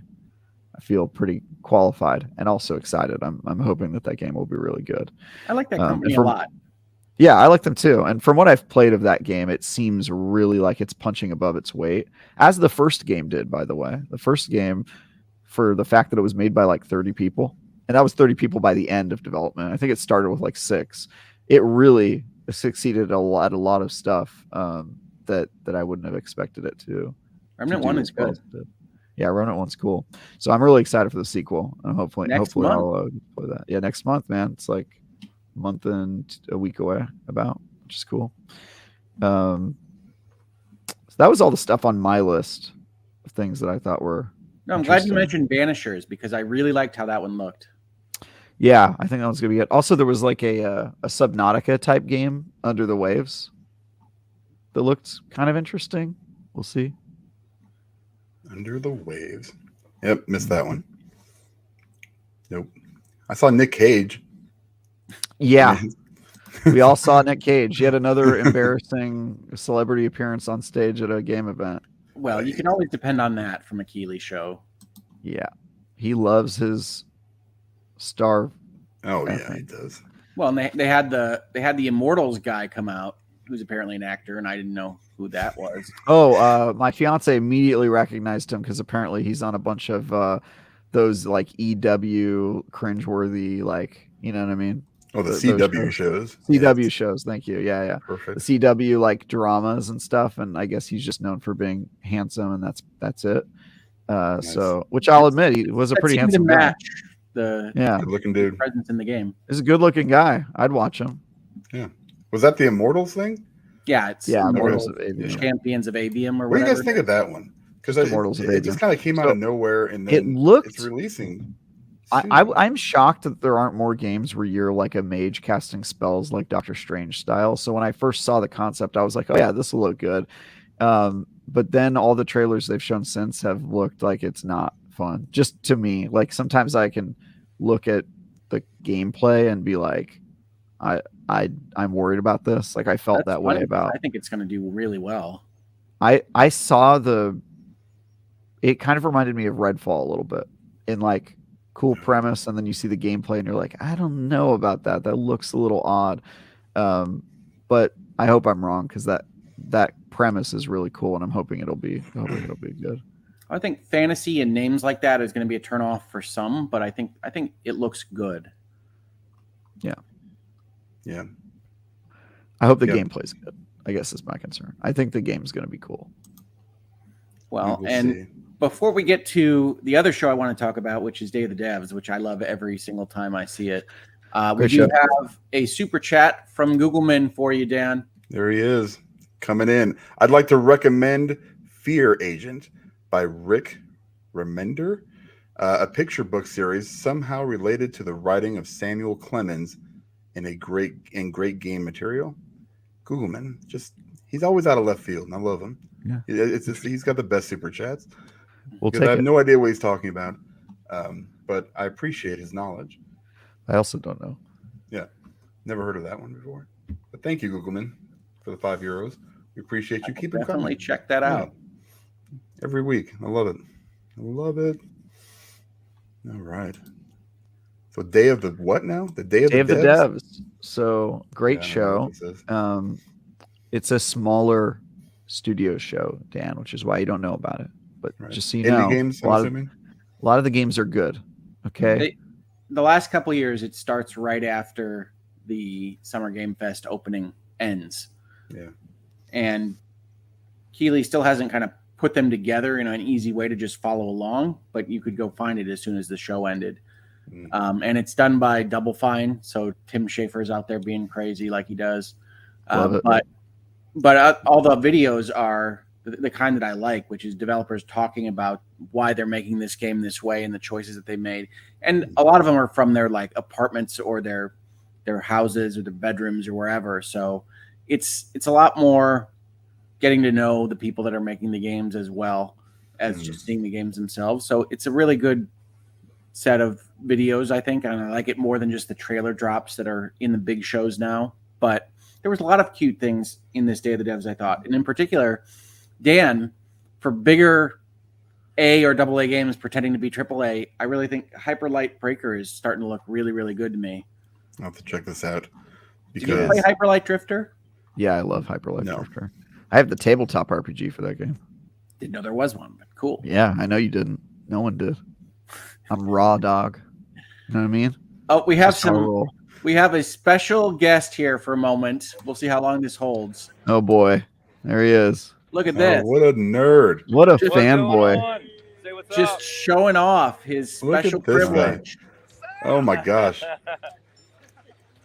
feel pretty qualified and also excited. I'm hoping that game will be really good. I like that company a lot. Yeah, I like them too. And from what I've played of that game, it seems really like it's punching above its weight, as the first game did, by the way. The first game, for the fact that it was made by like 30 people, and that was 30 people by the end of development. I think it started with like 6. It really succeeded a lot of stuff that I wouldn't have expected it to. Remnant 1 is good. Yeah, Remnant 1's cool. So I'm really excited for the sequel. And hopefully I'll play that. Yeah, next month, man. It's like a month and a week away which is cool. So that was all the stuff on my list of things that I thought were. No, I'm glad you mentioned Banishers because I really liked how that one looked. Yeah, I think that was gonna be good. Also, there was like a Subnautica type game, Under the Waves, that looked kind of interesting. We'll see. Under the Waves. Yep, missed that one. Nope. I saw Nick Cage. Yeah. We all saw Nick Cage. He had another embarrassing celebrity appearance on stage at a game event. Well, you can always depend on that from a Keeley show. Yeah. He loves his star. Oh, yeah, he does. Well, and they had the Immortals guy come out, who's apparently an actor, and I didn't know who that was. Oh, my fiance immediately recognized him because apparently he's on a bunch of those like EW cringeworthy, like, you know what I mean? Oh, the CW shows. CW shows, thank you. Yeah. Perfect. The CW like dramas and stuff, and I guess he's just known for being handsome, and that's it. Nice. So, which I'll admit, he was a pretty handsome guy. Good-looking dude. Presence in the game. He's a good-looking guy. I'd watch him. Yeah. Was that the Immortals thing? Yeah, it's Immortals of Avium. Champions of Avium or whatever. What do you guys think of that one? Because it just kind of came out of nowhere, and then it's releasing. I'm shocked that there aren't more games where you're like a mage casting spells like Doctor Strange style. So when I first saw the concept, I was like, oh yeah, this will look good. But then all the trailers they've shown since have looked like it's not fun. Just to me, like sometimes I can look at the gameplay and be like, I'm worried about this. Like I felt that way about. I think it's going to do really well. I saw it kind of reminded me of Redfall a little bit in like cool premise, and then you see the gameplay and you're like, I don't know about that. That looks a little odd. But I hope I'm wrong because that premise is really cool, and I'm hoping it'll be good. I think fantasy and names like that is going to be a turnoff for some, but I think it looks good. Yeah. Yeah. I hope the Yep. gameplay's good. I guess is my concern. I think the game's going to be cool. Well, We will and see. before we get to the other show I want to talk about, which is Day of the Devs, which I love every single time I see it, we Great do show. have a super chat from Googleman for you, Dan. There he is, coming in. I'd like to recommend Fear Agent by Rick Remender, a picture book series somehow related to the writing of Samuel Clemens in great game material. Googleman, he's always out of left field, and I love him. Yeah. He's got the best super chats. We'll Because take I have it. no idea what he's talking about, but I appreciate his knowledge. I also don't know. Never heard of that one before. But thank you, Googleman, for the €5. We appreciate you. Keep them Definitely coming. check that out. Yeah. Every week. I love it. All right. So day of the what now? The Day of Day the of the Devs? Devs. So great Yeah, I don't know what show. this is. It's a smaller studio show, Dan, which is why you don't know about it. But Right. just so you Indie know, games, a I'm lot assuming? of the games are good. Okay. The last couple of years, it starts right after the Summer Game Fest opening ends. Yeah. And Keeley still hasn't kind of put them together in an easy way to just follow along, but you could go find it as soon as the show ended. And it's done by Double Fine, so Tim Schafer's out there being crazy like he does. Love it. But all the videos are the kind that I like, which is developers talking about why they're making this game this way and the choices that they made. And a lot of them are from their like apartments or their houses or their bedrooms or wherever. So it's a lot more getting to know the people that are making the games as well as just seeing the games themselves. So it's a really good set of videos, I think, and I like it more than just the trailer drops that are in the big shows now. But there was a lot of cute things in this Day of the Devs, I thought. And in particular, Dan, for bigger A or AA games pretending to be AAA, I really think Hyper Light Breaker is starting to look really, really good to me. I'll have to check this out. Did you play Hyper Light Drifter? Yeah, I love Hyper Light No. Drifter. I have the tabletop RPG for that game. Didn't know there was one, but cool. Yeah, I know you didn't. No one did. I'm raw dog. You know what I mean? Oh, we have Just how I some. roll. We have a special guest here for a moment. We'll see how long this holds. Oh boy, there he is. Look at Oh, this. what a nerd. What a Just- fanboy. Say what's Just up. showing off his Look at special this guy. privilege. Oh my gosh.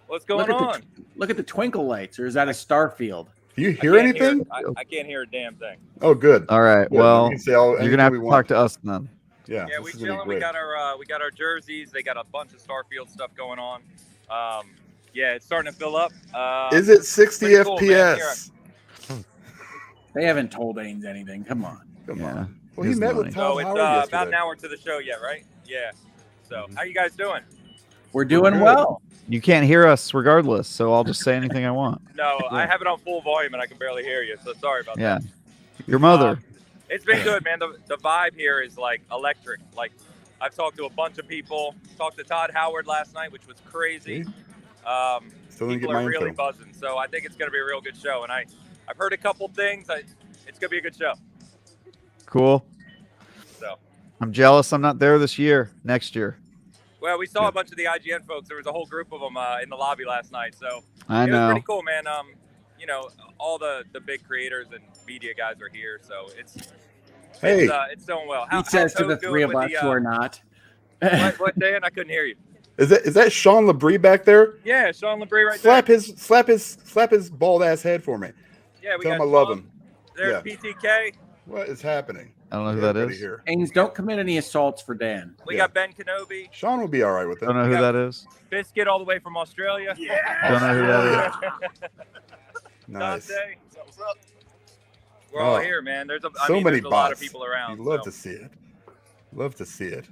What's going on? Look at the twinkle lights, or is that a Starfield? Do you I hear can't anything? I can't hear a damn thing. Oh, good. All right. Good. Well, We can say you're gonna have to anything we talk want. to us then. Yeah, Yeah, this we is gonna be chilling. We great. got our jerseys. They got a bunch of Starfield stuff going on. Yeah, it's starting to fill up. Is it 60 pretty cool, man. FPS? They haven't told Ains anything. Come on. Come Yeah. on. Well, he His met money. with So Tom it's Howard about yesterday. an hour to the show yet, right? Yeah. So how you guys doing? We're doing good. well. You can't hear us regardless, so I'll just say anything I want. No, Yeah. I have it on full volume and I can barely hear you. So sorry about Yeah. that. Your mother. It's been good, man. The vibe here is like electric. Like I've talked to a bunch of people. Talked to Todd Howard last night, which was crazy. Still didn't People get my are really info. buzzing. So I think it's going to be a real good show. And I've heard a couple things. It's going to be a good show. Cool. So, I'm jealous I'm not there this year. Next year. well, we saw Yeah. a bunch of the IGN folks. There was a whole group of them in the lobby last night. So I it was know. pretty cool, man. You know, all the big creators and media guys are here. So Hey. it's doing well. He says to the Hoeg doing three of with us the, who are not. what, Dan? I couldn't hear you. Is that Sean Labrie back there? Yeah, Sean Labrie right slap there. slap his bald ass head for me. Yeah, we Tell got him I love Sean. him. There's PTK. What is happening? I don't know who that Everybody is. Here. Ains, don't commit any assaults for Dan. We Yeah. got Ben Kenobi. Sean will be all right with Don't that. know who that is. Biscuit all the way from Australia. Yeah. Don't know who that Nice. Dante. What's up? We're all Oh. here, man. There's a So many there's a lot of bots. people around. You love so. to see it. Love to see it.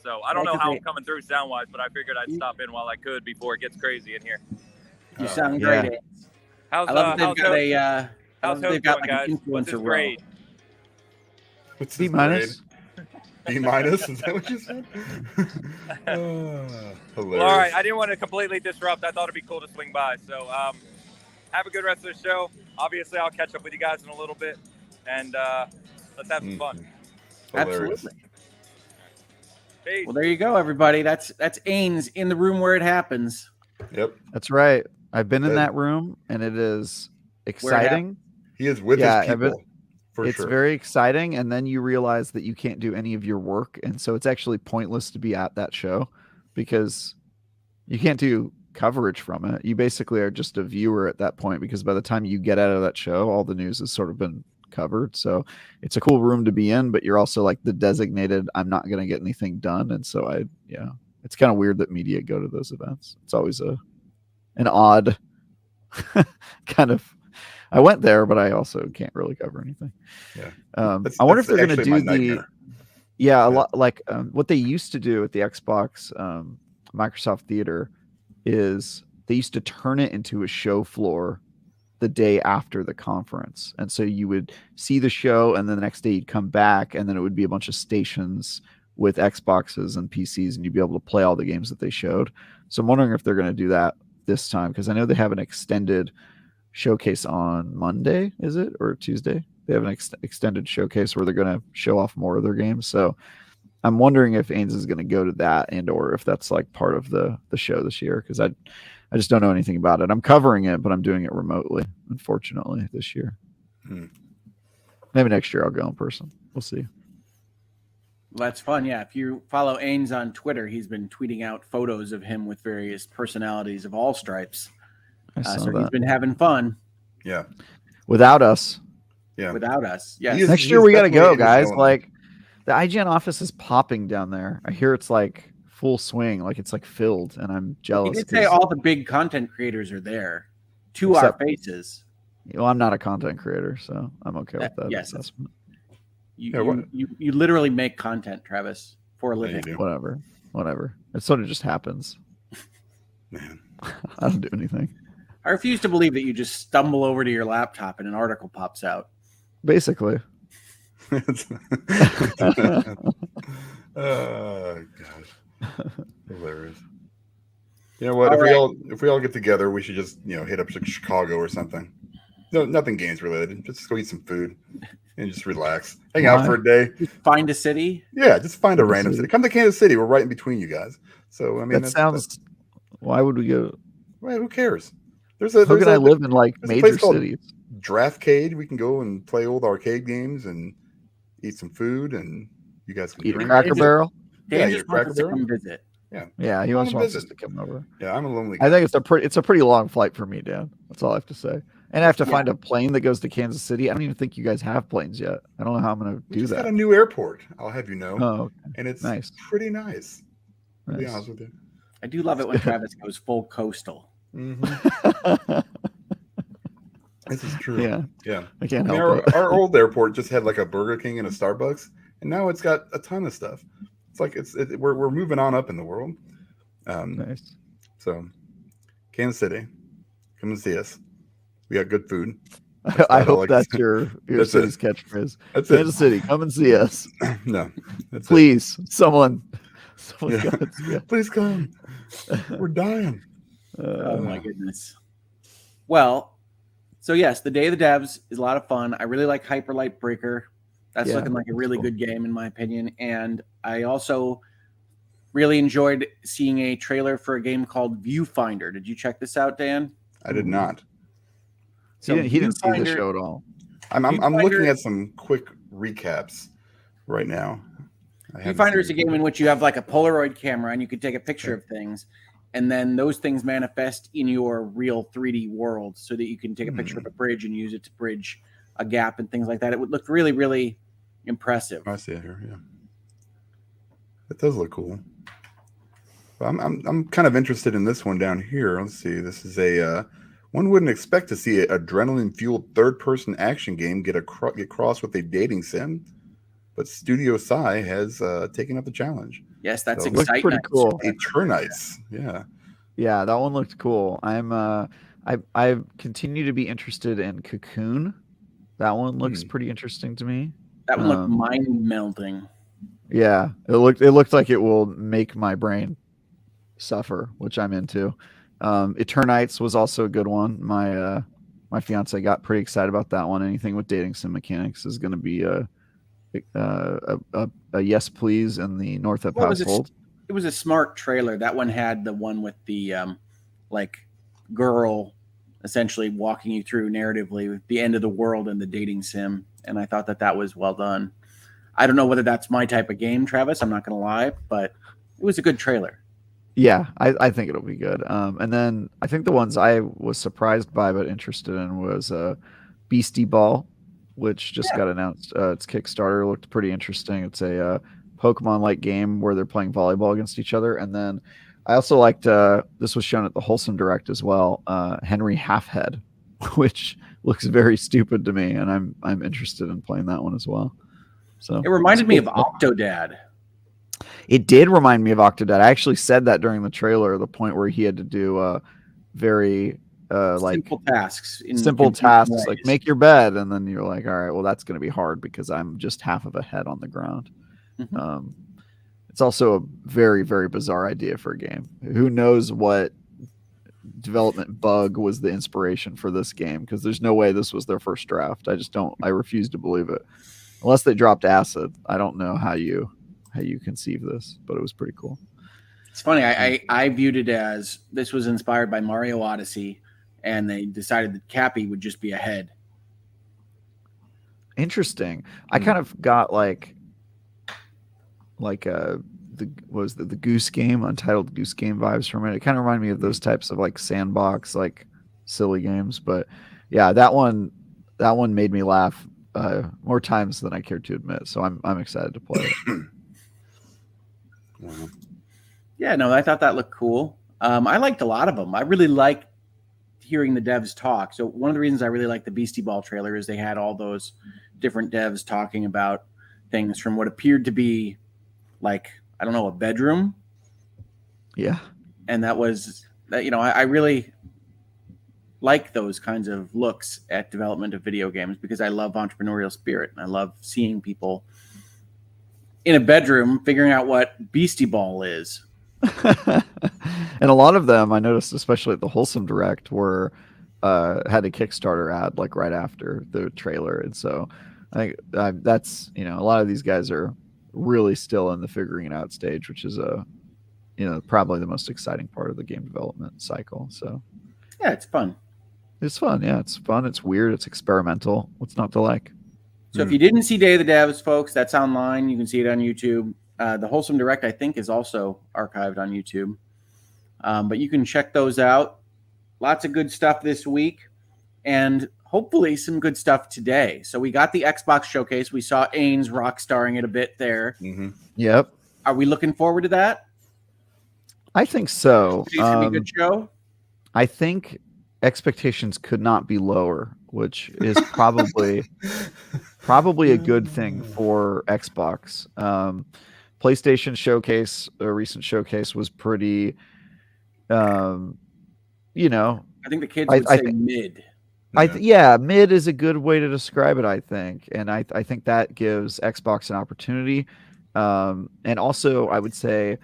So I don't know Like how they- I'm coming through sound wise, but I figured I'd stop in while I could before it gets crazy in here. You Oh, sound yeah. great. Ains. How's I love that how's they've got Hoeg- a. I love how's that they've Hoeg got doing, like guys? an What's his influencer role. grade? What's D his minus. grade? D minus? Is that what you said? Hilarious. Well, all right. I didn't want to completely disrupt. I thought it'd be cool to swing by. So have a good rest of the show. Obviously, I'll catch up with you guys in a little bit, and let's have some fun. Hilarious. Absolutely. Peace. Well, there you go, everybody. That's Ains in the room where it happens. Yep. That's right. I've been in that room, and it is exciting. He is with his people, for it's sure. very exciting, and then you realize that you can't do any of your work, and so it's actually pointless to be at that show because you can't do coverage from it. You basically are just a viewer at that point, because by the time you get out of that show, all the news has sort of been covered. So it's a cool room to be in, but you're also like the designated, I'm not going to get anything done. And so it's kind of weird that media go to those events. It's always an odd kind of, I went there, but I also can't really cover anything. Yeah. I wonder if they're going to do a lot like what they used to do at the Xbox Microsoft Theater is they used to turn it into a show floor the day after the conference. And so you would see the show, and then the next day you'd come back, and then it would be a bunch of stations with Xboxes and PCs, and you'd be able to play all the games that they showed. So I'm wondering if they're going to do that this time, because I know they have an extended showcase on Monday, is it, or Tuesday? They have an extended showcase where they're going to show off more of their games. So I'm wondering if Ains is going to go to that, and or if that's like part of the show this year, because I just don't know anything about it. I'm covering it, but I'm doing it remotely, unfortunately, this year. Maybe next year I'll go in person. We'll see. Well, that's fun. Yeah. If you follow Ains on Twitter, he's been tweeting out photos of him with various personalities of all stripes. So he's been having fun. Yeah. Without us. Yeah. Without us. Yes. Next year we got to go, guys. Like, the IGN office is popping down there. I hear it's like full swing, like it's like filled, and I'm jealous. You did say all the big content creators are there to our faces. Well, I'm not a content creator, so I'm okay with that. Yes. You literally make content, Travis, for a living. Whatever. It sort of just happens. Man. I don't do anything. I refuse to believe that you just stumble over to your laptop and an article pops out. Basically. Oh gosh, hilarious. You know what? If we all get together, we should just hit up Chicago or something. No, nothing games related. Just go eat some food and just relax, hang out for a day. Just find a city. Yeah, just find a random city. Come to Kansas City. We're right in between you guys. So I mean, that sounds. Why would we go? Right, who cares? I live in like major cities. Draftcade. We can go and play old arcade games and eat some food, and you guys can eat Cracker Barrel. Dan just wants us to come visit. Yeah, he wants us to come over. Yeah, I'm a lonely guy. I think it's a pretty long flight for me, Dan. That's all I have to say. And I have to find a plane that goes to Kansas City. I don't even think you guys have planes yet. I don't know how I'm going to do that. Got a new airport, I'll have you know. Oh, okay. And it's nice. Pretty nice. To be honest with you. I do love it when Travis goes full coastal. Mm-hmm. This is true. Yeah. I can't help it. Our old airport just had like a Burger King and a Starbucks, and now it's got a ton of stuff. It's like we're moving on up in the world. Nice. So, Kansas City, come and see us. We got good food. I hope that's your city's catchphrase. That's Kansas City, come and see us. No, please, someone please come. We're dying. Oh my goodness. Well, so yes, the Day of the Devs is a lot of fun. I really like Hyper Light Breaker. That's looking like a really good game in my opinion. And I also really enjoyed seeing a trailer for a game called Viewfinder. Did you check this out, Dan? I did not. So he didn't see the show at all. I'm looking at some quick recaps right now. Viewfinder is a game in which you have like a Polaroid camera and you can take a picture of things, and then those things manifest in your real 3D world so that you can take a picture of a bridge and use it to bridge a gap and things like that. It would look really, really impressive. I see it here. Yeah, it does look cool. Well, I'm kind of interested in this one down here. Let's see. This is a one wouldn't expect to see an adrenaline-fueled third-person action game get crossed with a dating sim, but Studio Psy has taken up the challenge. Yes, that's exciting. Looks pretty cool. Eternites, yeah, that one looked cool. I continue to be interested in Cocoon. That one looks pretty interesting to me. That one looked mind-melting. Yeah, it looked like it will make my brain suffer, which I'm into. Eternites was also a good one. My fiance got pretty excited about that one. Anything with dating sim mechanics is going to be a yes please in the Northup household. It was a smart trailer. That one had the one with the like girl essentially walking you through narratively the end of the world and the dating sim. And I thought that was well done. I don't know whether that's my type of game, Travis. I'm not going to lie, but it was a good trailer. Yeah, I think it'll be good. And then I think the ones I was surprised by but interested in was Beastie Ball, which just got announced. Its Kickstarter looked pretty interesting. It's a Pokemon-like game where they're playing volleyball against each other. And then I also liked this was shown at the Wholesome Direct as well. Henry Halfhead, which looks very stupid to me, and I'm interested in playing that one as well. So it reminded me of Octodad. It did remind me of Octodad. I actually said that during the trailer, the point where he had to do very like simple tasks, ways. Like make your bed, and then you're like, all right, well, that's going to be hard because I'm just half of a head on the ground. Mm-hmm. It's also a very, very bizarre idea for a game. Who knows what development bug was the inspiration for this game? Because there's no way this was their first draft. I refuse to believe it. Unless they dropped acid, I don't know how you conceive this, but it was pretty cool. It's funny. I viewed it as this was inspired by Mario Odyssey, and they decided that Cappy would just be a head. Interesting. I kind of got like the Goose Game, Untitled Goose Game vibes from it. It kind of reminded me of those types of like sandbox, like silly games. But yeah, that one made me laugh more times than I care to admit. So I'm excited to play it. Yeah, no, I thought that looked cool. I liked a lot of them. I really liked hearing the devs talk. So one of the reasons I really liked the Beastie Ball trailer is they had all those different devs talking about things from what appeared to be like, I don't know, a bedroom. Yeah. And that was that, I really like those kinds of looks at development of video games because I love entrepreneurial spirit. And I love seeing people in a bedroom figuring out what Beastie Ball is. And a lot of them, I noticed, especially at the Wholesome Direct, were had a Kickstarter ad like right after the trailer. And so I think that's, a lot of these guys are really still in the figuring it out stage, which is probably the most exciting part of the game development cycle. So yeah, it's fun. It's fun. Yeah, it's fun. It's weird. It's experimental. What's not to like? So if you didn't see Day of the Devs, folks, that's online. You can see it on YouTube. The Wholesome Direct, I think, is also archived on YouTube. But you can check those out. Lots of good stuff this week. And hopefully some good stuff today. So we got the Xbox showcase. We saw Ains rock starring it a bit there. Mm-hmm. Yep. Are we looking forward to that? I think so. It's going to be a good show? I think expectations could not be lower, which is probably a good thing for Xbox. PlayStation showcase, a recent showcase, was pretty, I think the kids would say mid. Mid is a good way to describe it, I think. And I think that gives Xbox an opportunity. And also, I would say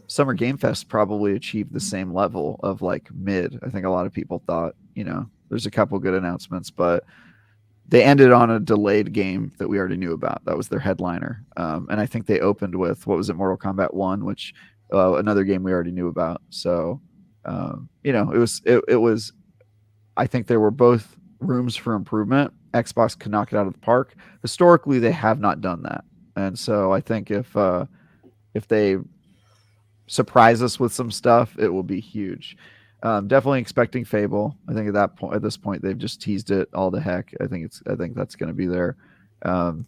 Summer Game Fest probably achieved the same level of like mid. I think a lot of people thought, there's a couple good announcements, but they ended on a delayed game that we already knew about. That was their headliner. And I think they opened with, Mortal Kombat 1, which another game we already knew about. So, it was, I think there were both rooms for improvement. Xbox could knock it out of the park. Historically, they have not done that. And so I think if they surprise us with some stuff, it will be huge. Definitely expecting Fable. I think at this point, they've just teased it all to heck. I think that's going to be there. The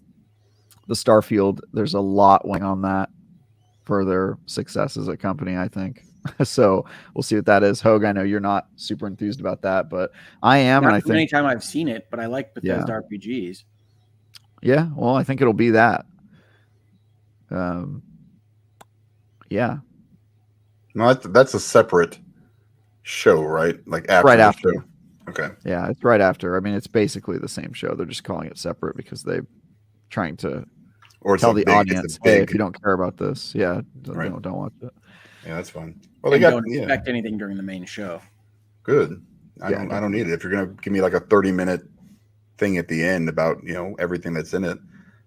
Starfield, there's a lot weighing on that for their success as a company, I think. So we'll see what that is. Hoeg, I know you're not super enthused about that, but I am. Not and I think anytime I've seen it, but I like Bethesda RPGs. Yeah, well, I think it'll be that. Yeah. No, that's a separate show, right? Like after right the after. show. Okay. Yeah, it's right after. I mean, it's basically the same show. They're just calling it separate because they're trying to tell the audience, hey, if you don't care about this, don't watch it. Yeah, that's fine. Well, they don't expect anything during the main show. Good. I don't need it. If you're gonna give me like a 30-minute thing at the end about everything that's in it,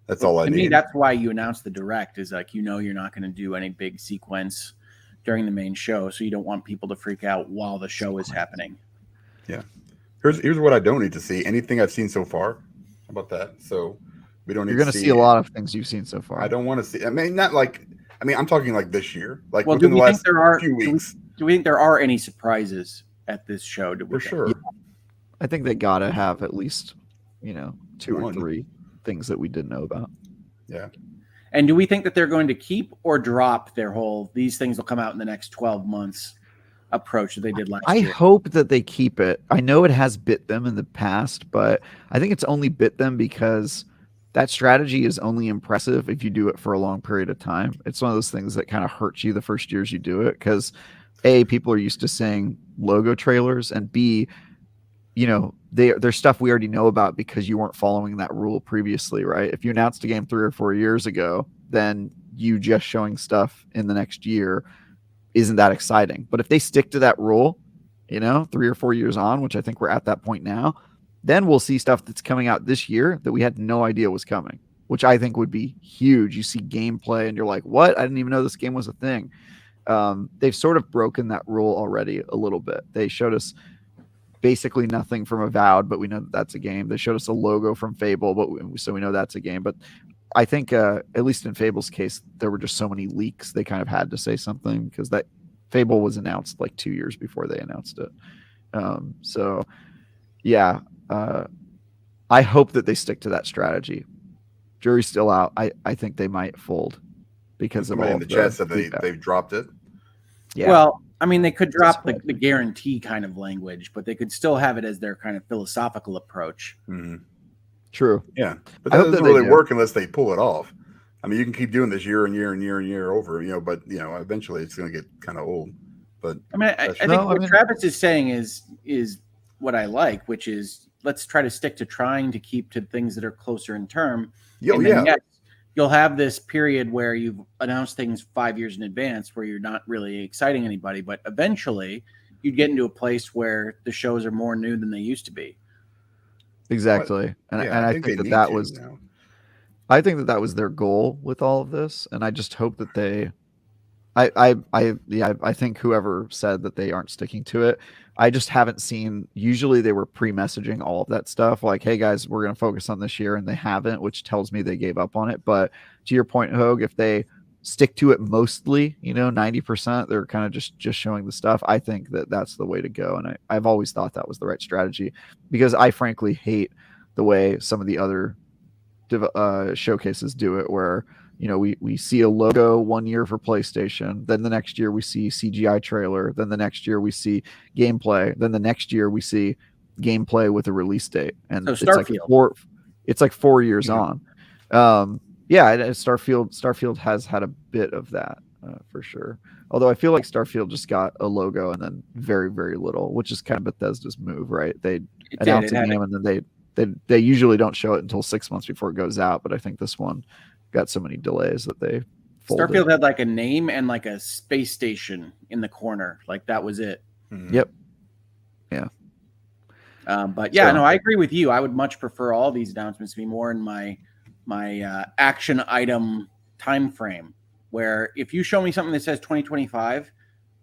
that's all I need. To me, that's why you announced the direct is like you're not going to do any big sequence during the main show, so you don't want people to freak out while the show is happening. Yeah. Here's what I don't need to see. Anything I've seen so far. How about that? So we don't need You're going to to see a lot of things you've seen so far. I don't want to see. I mean, not like. I mean, I'm talking like this year, like Well, within the last few do weeks. we think there are any surprises at this show? For sure. Yeah. I think they got to have at least, 2 or One. 3 things that we didn't know about. Yeah. And do we think that they're going to keep or drop their whole these things will come out in the next 12 months approach that they did last year? I hope that they keep it. I know it has bit them in the past, but I think it's only bit them because that strategy is only impressive if you do it for a long period of time. It's one of those things that kind of hurts you the first years you do it because A, people are used to seeing logo trailers, and B, there's stuff we already know about because you weren't following that rule previously, right? If you announced a game 3 or 4 years ago, then you just showing stuff in the next year isn't that exciting. But if they stick to that rule, 3 or 4 years on, which I think we're at that point now, then we'll see stuff that's coming out this year that we had no idea was coming, which I think would be huge. You see gameplay and you're like, what? I didn't even know this game was a thing. They've sort of broken that rule already a little bit. They showed us basically nothing from Avowed, but we know that that's a game. They showed us a logo from Fable, so we know that's a game. But I think, at least in Fable's case, there were just so many leaks. They kind of had to say something because that Fable was announced like 2 years before they announced it. So yeah, I hope that they stick to that strategy. Jury's still out. I think they might fold because of all in the chat said they've dropped it. Yeah. Well, I mean, they could drop the guarantee kind of language, but they could still have it as their kind of philosophical approach. Mm-hmm. True. Yeah, but that doesn't really work unless they pull it off. I mean, you can keep doing this year and year and year and year over, but eventually it's going to get kind of old. But I mean, I think what Travis is saying is what I like, which is let's try to stick to trying to keep to things that are closer in term. Yes, you'll have this period where you've announced things 5 years in advance where you're not really exciting anybody, but eventually you'd get into a place where the shows are more new than they used to be. Exactly. And I think that was now. I think that was their goal with all of this, and I just hope that they I think whoever said that they aren't sticking to it, I just haven't seen. Usually they were pre-messaging all of that stuff like, hey guys, we're going to focus on this year, and they haven't, which tells me they gave up on it. But to your point, Hoeg, if they stick to it mostly, 90%, they're kind of just showing the stuff. I think that that's the way to go. And I've always thought that was the right strategy because I frankly hate the way some of the other showcases do it where, we see a logo 1 year for PlayStation, then the next year we see CGI trailer, then the next year we see gameplay, then the next year we see gameplay with a release date. And so Starfield. It's like 4 years on. Starfield has had a bit of that for sure. Although I feel like Starfield just got a logo and then very, very little, which is kind of Bethesda's move, right? They announce a game and then they usually don't show it until 6 months before it goes out. But I think this one got so many delays that they folded. Starfield had like a name and like a space station in the corner. Like that was it. Mm-hmm. Yep. Yeah. But yeah, I agree with you. I would much prefer all these announcements to be more in my action item time frame, where if you show me something that says 2025,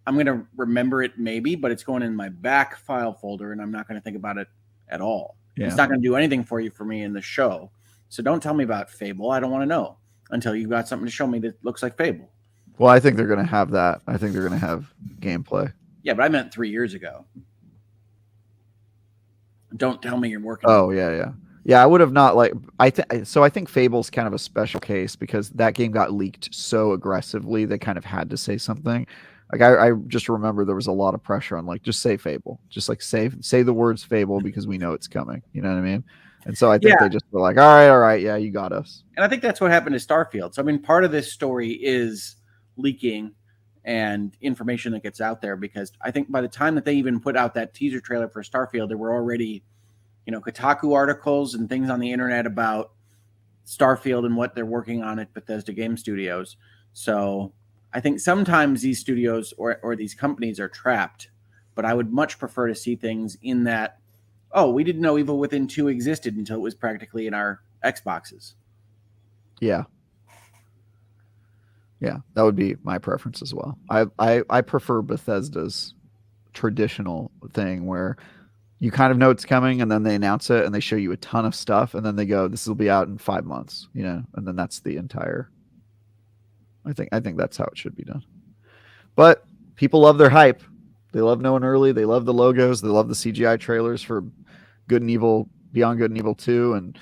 I'm going to remember it maybe, but it's going in my back file folder and I'm not going to think about it at all. Yeah. It's not going to do anything for me in the show. So don't tell me about Fable. I don't want to know until you've got something to show me that looks like Fable. Well, I think they're going to have that. I think they're going to have gameplay. Yeah, but I meant 3 years ago. Don't tell me you're working. Oh, yeah. Yeah, I would have not I think Fable's kind of a special case because that game got leaked so aggressively they kind of had to say something. Like I just remember there was a lot of pressure on just say Fable. Just like say the words Fable because we know it's coming. You know what I mean? And so I think they just were like, all right, yeah, you got us. And I think that's what happened to Starfield. So I mean, part of this story is leaking and information that gets out there because I think by the time that they even put out that teaser trailer for Starfield, there were already Kotaku articles and things on the internet about Starfield and what they're working on at Bethesda Game Studios. So I think sometimes these studios or these companies are trapped, but I would much prefer to see things in that, we didn't know Evil Within 2 existed until it was practically in our Xboxes. Yeah. Yeah, that would be my preference as well. I prefer Bethesda's traditional thing where you kind of know it's coming and then they announce it and they show you a ton of stuff and then they go, this will be out in 5 months, and then that's the entire. I think that's how it should be done. But people love their hype. They love knowing early. They love the logos. They love the CGI trailers for Good and Evil, Beyond Good and Evil 2 and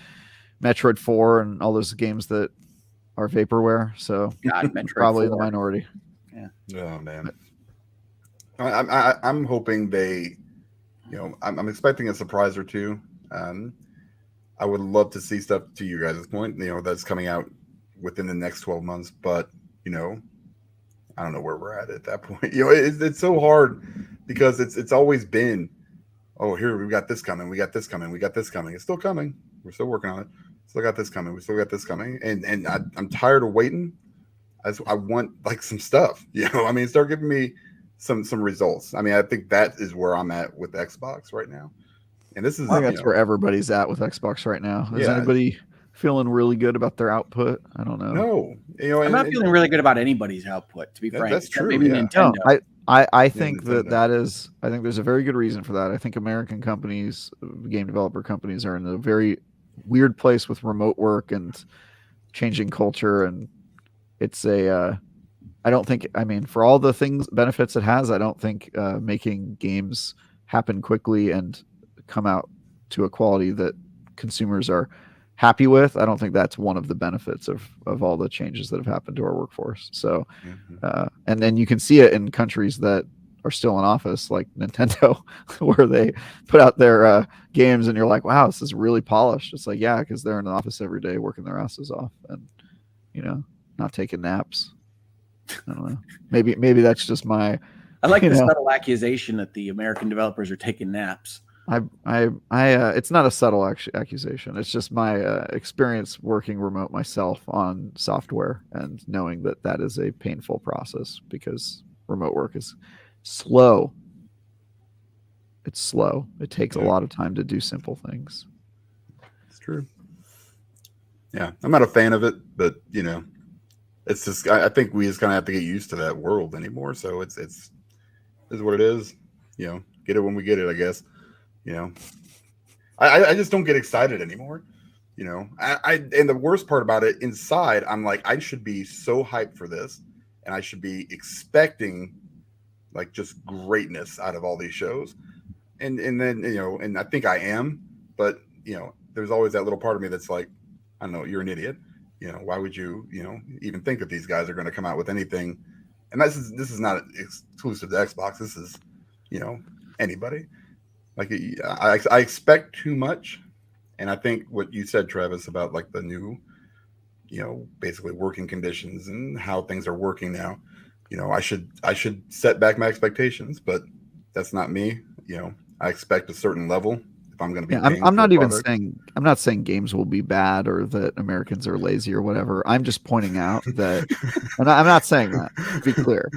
Metroid 4 and all those games that are vaporware. So God, Metroid probably 4. in the minority. Yeah. Oh man. I'm hoping they, I'm expecting a surprise or two. I would love to see stuff, to you guys' point, that's coming out within the next 12 months, but I don't know where we're at that point. It's so hard because it's always been, oh, here we got this coming, we got this coming, we got this coming. It's still coming. We're still working on it. Still got this coming. We still got this coming, and I'm tired of waiting. I want like some stuff. Start giving me some results. I think that is where I'm at with Xbox right now. And this is, I think that's where everybody's at with Xbox right now. Is anybody feeling really good about their output? I don't know. No, I'm not feeling really good about anybody's output, to be frank. That's true. Maybe Nintendo. No, I think that is. I think there's a very good reason for that. I think American companies, game developer companies, are in a very weird place with remote work and changing culture, and it's a. I don't think. For all the benefits it has, I don't think making games happen quickly and come out to a quality that consumers are happy with. I don't think that's one of the benefits of all the changes that have happened to our workforce. So, and then you can see it in countries that are still in office, like Nintendo, where they put out their games and you're like, wow, this is really polished. It's like, yeah, because they're in the office every day working their asses off and, not taking naps. I don't know. Maybe that's just my. I like the subtle accusation that the American developers are taking naps. It's not a subtle accusation. It's just my experience working remote myself on software and knowing that is a painful process because remote work is slow. It's slow. It takes a lot of time to do simple things. It's true. Yeah, I'm not a fan of it, but it's just I think we just kind of have to get used to that world anymore. So it's what it is. Get it when we get it, I guess. I just don't get excited anymore. And the worst part about it, inside, I'm like, I should be so hyped for this, and I should be expecting like just greatness out of all these shows. And then, and I think I am, but there's always that little part of me that's like, I don't know, you're an idiot. Why would you, even think that these guys are going to come out with anything? And this is not exclusive to Xbox. This is, anybody. Like I expect too much, and I think what you said, Travis, about like the new, basically working conditions and how things are working now. I should set back my expectations, but that's not me. I expect a certain level if I'm going to be. I'm not even saying I'm not saying games will be bad or that Americans are lazy or whatever. I'm just pointing out that, and I'm not saying that. To be clear.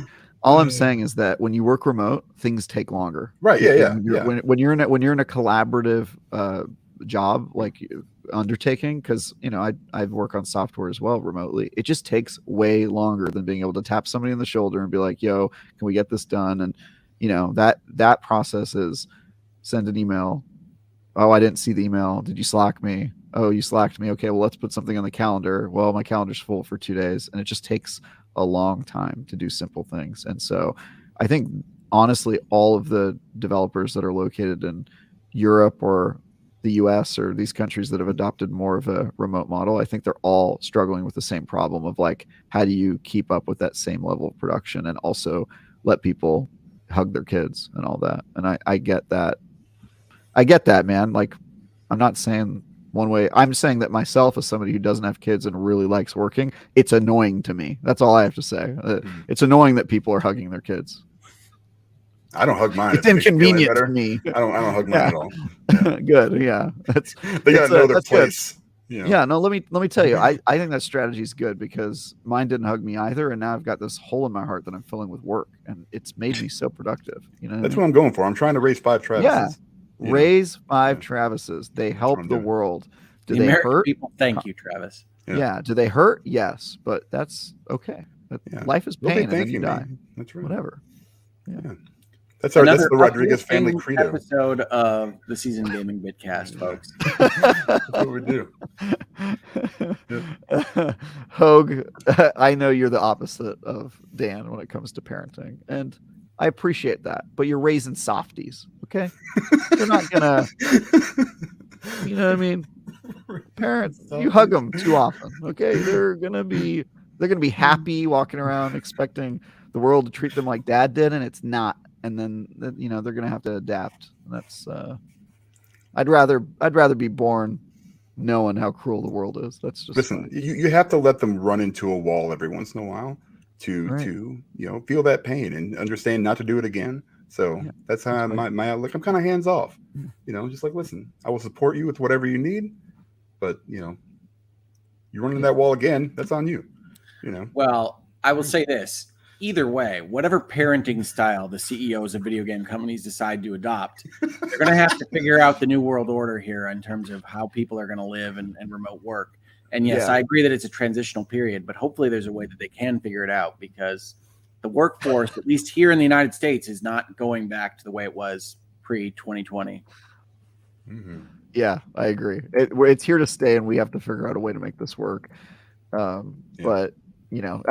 All I'm saying is that when you work remote, things take longer. Right. Yeah. When you're in a collaborative job like undertaking, because I work on software as well remotely. It just takes way longer than being able to tap somebody on the shoulder and be like, "Yo, can we get this done?" And that process is send an email. Oh, I didn't see the email. Did you Slack me? Oh, you Slacked me. Okay, well, let's put something on the calendar. Well, my calendar's full for 2 days, and it just takes a long time to do simple things. And so I think honestly all of the developers that are located in Europe or the US or these countries that have adopted more of a remote model, I think they're all struggling with the same problem of like, how do you keep up with that same level of production and also let people hug their kids and all that? And I get that, man. Like, I'm not saying one way. I'm saying that myself, as somebody who doesn't have kids and really likes working, it's annoying to me. That's all I have to say. It's annoying that people are hugging their kids. I don't hug mine. It's inconvenient to me. I don't hug mine at all. Good. Yeah. They got to know their place. Yeah. No, let me tell you, I think that strategy is good because mine didn't hug me either. And now I've got this hole in my heart that I'm filling with work, and it's made me so productive. That's what I'm going for. I'm trying to raise 5 Travises. Yeah. Raise 5 Travises. They help the world. Do they hurt? People thank you, Travis. Yeah. Do they hurt? Yes, but that's okay. Life is They'll be pain, and then you thanking die. me. That's right. Whatever. Yeah. That's the Rodriguez family uplifting credo. episode of the Season Gaming Bitcast, folks. That's what we do. Hoeg, I know you're the opposite of Dan when it comes to parenting, and I appreciate that. But you're raising softies, okay? They're not gonna, you know what I mean? Parents, you hug them too often, okay? They're gonna be happy walking around expecting the world to treat them like dad did, and it's not. And then they're gonna have to adapt. And that's I'd rather be born knowing how cruel the world is. That's just listen. You have to let them run into a wall every once in a while to feel that pain and understand not to do it again. So that's how my outlook. I'm kind of hands off. Just like, listen, I will support you with whatever you need, but you run into that wall again, that's on you. Well, I will say this. Either way, whatever parenting style the CEOs of video game companies decide to adopt, they're going to have to figure out the new world order here in terms of how people are going to live and remote work. And yes, I agree that it's a transitional period, but hopefully there's a way that they can figure it out, because the workforce, at least here in the United States, is not going back to the way it was pre-2020. Mm-hmm. Yeah, I agree. It's here to stay, and we have to figure out a way to make this work. But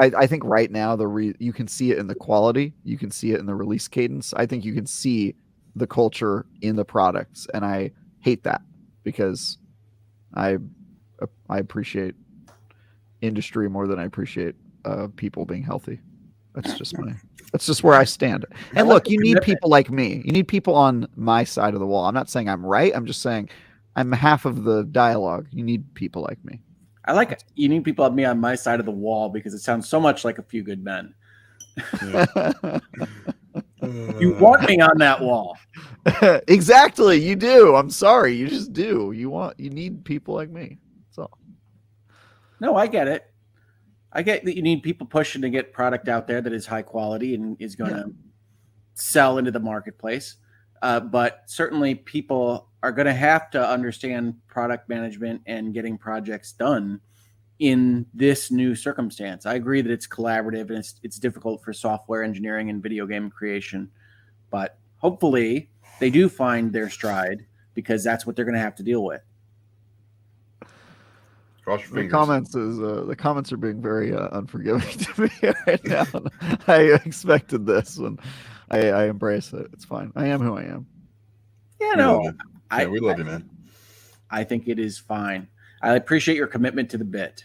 I think right now you can see it in the quality, you can see it in the release cadence. I think you can see the culture in the products, and I hate that because I appreciate industry more than I appreciate people being healthy. That's just where I stand. And look, you need people like me. You need people on my side of the wall. I'm not saying I'm right. I'm just saying I'm half of the dialogue. You need people like me. I like it. You need people like me on my side of the wall because it sounds so much like A Few Good Men. You want me on that wall. Exactly. You do. I'm sorry. You just do. You need people like me. That's all. No, I get it. I get that you need people pushing to get product out there that is high quality and is going to sell into the marketplace. But certainly people are going to have to understand product management and getting projects done in this new circumstance. I agree that it's collaborative and it's difficult for software engineering and video game creation, but hopefully they do find their stride, because that's what they're going to have to deal with. The comments are being very unforgiving to me right now. I expected this, and I embrace it. It's fine. I am who I am. Yeah, no, we love you, man. I think it is fine. I appreciate your commitment to the bit.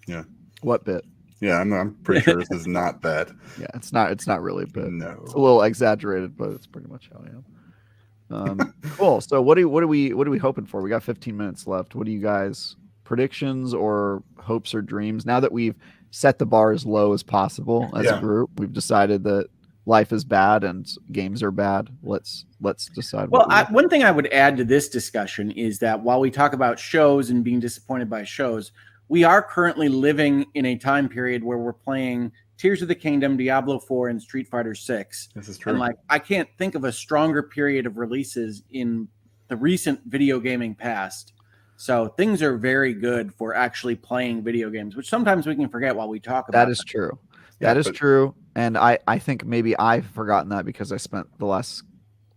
Yeah. What bit? Yeah, I'm pretty sure this is not that. Yeah, it's not really a bit. No, it's a little exaggerated, but it's pretty much how I am. Cool. So what are we hoping for? We got 15 minutes left. What do you guys? Predictions or hopes or dreams? Now that we've set the bar as low as possible as a group, we've decided that life is bad and games are bad. Let's decide. Well, one thing I would add to this discussion is that while we talk about shows and being disappointed by shows, we are currently living in a time period where we're playing Tears of the Kingdom, Diablo 4, and Street Fighter 6. This is true. And I can't think of a stronger period of releases in the recent video gaming past. So things are very good for actually playing video games, which sometimes we can forget while we talk about. That is true. That is true. And I think maybe I've forgotten that because I spent the last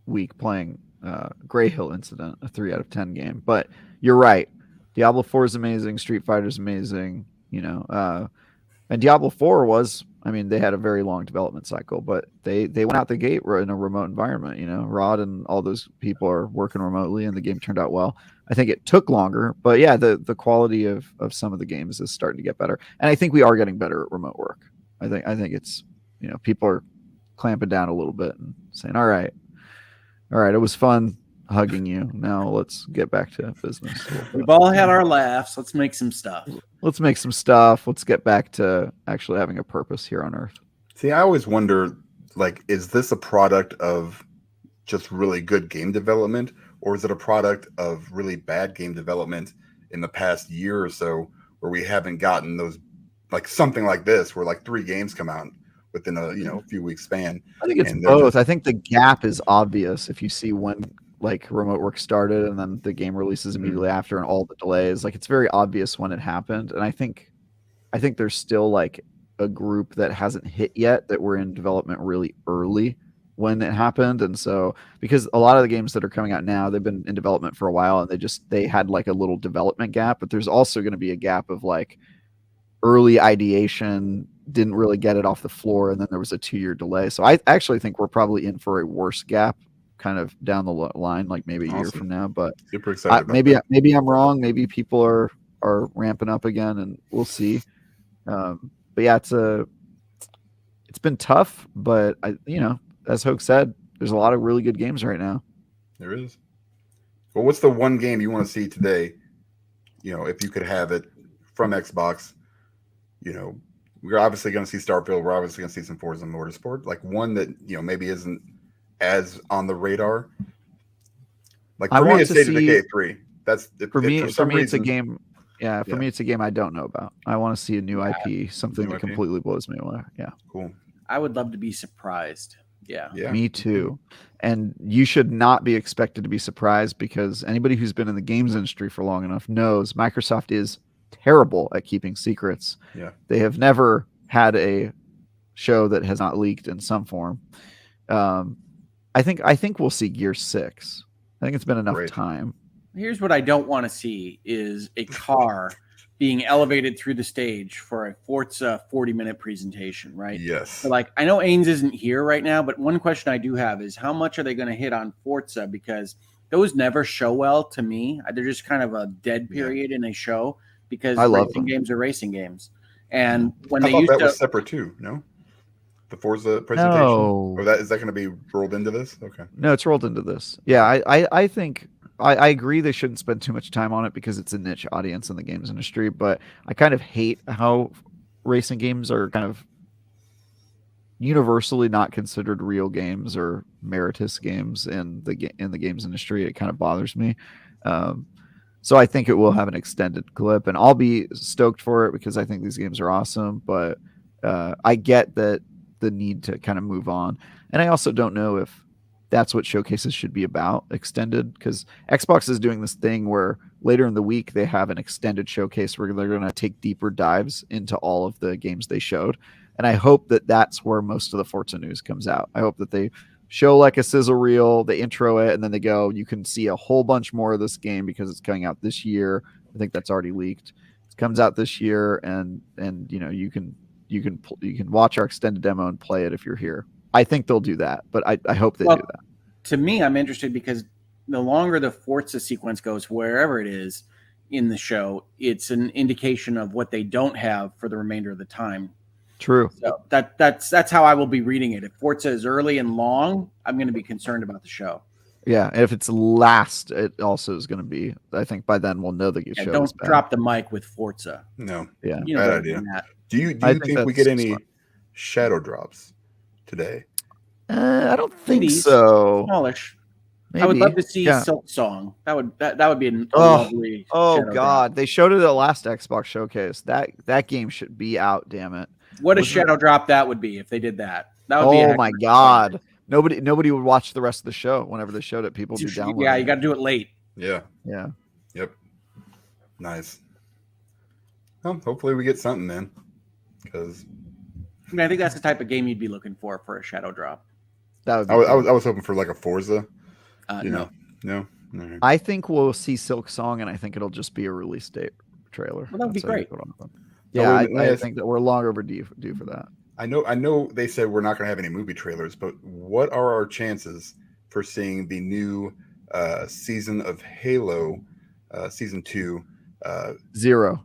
week playing Grey Hill Incident, a 3 out of 10 game. But you're right. Diablo 4 is amazing. Street Fighter is amazing. And Diablo 4 was, they had a very long development cycle, but they went out the gate in a remote environment. Rod and all those people are working remotely, and the game turned out well. I think it took longer, but yeah, the quality of some of the games is starting to get better, and I think we are getting better at remote work. I think it's people are clamping down a little bit and saying, all right, it was fun hugging you. Now let's get back to business. We've all had our laughs. Let's make some stuff. Let's make some stuff. Let's get back to actually having a purpose here on Earth. See, I always wonder, is this a product of just really good game development, or is it a product of really bad game development in the past year or so, where we haven't gotten those, something like this, where 3 games come out within a few weeks span? I think it's both. I think the gap is obvious if you see when remote work started and then the game releases immediately after and all the delays. It's very obvious when it happened, and I think there's still a group that hasn't hit yet, that were in development really early when it happened. And so, because a lot of the games that are coming out now, they've been in development for a while, and they had like a little development gap, but there's also going to be a gap of like early ideation, didn't really get it off the floor, and then there was a 2-year delay. So I actually think we're probably in for a worse gap kind of down the line, like maybe a year from now. But super excited about maybe that. maybe I'm wrong. Maybe people are ramping up again, and we'll see. But yeah, it's been tough, but as Hoeg said, there's a lot of really good games right now. There is. Well, what's the one game you want to see today? If you could have it from Xbox, we're obviously going to see Starfield. We're obviously going to see some Forza Motorsport. Like one that maybe isn't as on the radar. Like for me, it's State of Decay 3. That's for me. It's a game. Yeah, for me, it's a game I don't know about. I want to see a new IP, something that completely blows me away. Yeah, cool. I would love to be surprised. Yeah, me too. And you should not be expected to be surprised, because anybody who's been in the games industry for long enough knows Microsoft is terrible at keeping secrets. Yeah, they have never had a show that has not leaked in some form. I think we'll see Gear 6. I think it's been enough time. Here's what I don't want to see is a car being elevated through the stage for a Forza 40-minute presentation, right? Yes. So like, I know Ains isn't here right now, but one question I do have is how much are they going to hit on Forza? Because those never show well to me. They're just kind of a dead period in a show, because racing games are racing games. And when I thought that was separate too, no? The Forza presentation? No. Or is that going to be rolled into this? Okay. No, it's rolled into this. Yeah, I think I agree they shouldn't spend too much time on it because it's a niche audience in the games industry, but I kind of hate how racing games are kind of universally not considered real games or meritorious games in the games industry. It kind of bothers me. So I think it will have an extended clip, and I'll be stoked for it because I think these games are awesome, but I get that the need to kind of move on. And I also don't know if that's what showcases should be about, extended, because Xbox is doing this thing where later in the week they have an extended showcase where they're going to take deeper dives into all of the games they showed. And I hope that that's where most of the Forza news comes out. I hope that they show like a sizzle reel, they intro it, and then they go, you can see a whole bunch more of this game because it's coming out this year. I think that's already leaked. It comes out this year, and you can watch our extended demo and play it if you're here. I think they'll do that, but I hope they do that. To me, I'm interested because the longer the Forza sequence goes, wherever it is in the show, it's an indication of what they don't have for the remainder of the time. True. So that's how I will be reading it. If Forza is early and long, I'm going to be concerned about the show. Yeah, and if it's last, it also is going to be. I think by then we'll know the show. Don't drop the mic with Forza. No. Yeah. Bad idea. Do you think we get any shadow drops today? I don't think so. Smallish. Maybe. I would love to see Silk Song. That would be a lovely. Oh God, drop. They showed it at the last Xbox showcase. That game should be out. Damn it! What a shadow drop that would be if they did that. That would be. Oh my God! Nobody would watch the rest of the show whenever they showed it. People would be downloading. Yeah, you got to do it late. Yeah. Yeah. Yep. Nice. Well, hopefully we get something then, because I think that's the type of game you'd be looking for a shadow drop. That would be I was hoping for like a Forza. No. Right. I think we'll see Silk Song, and I think it'll just be a release date trailer. Well, that would be great. Yeah, I think that we're long overdue for that. I know they said we're not going to have any movie trailers, but what are our chances for seeing the new season of Halo, season 2? 0.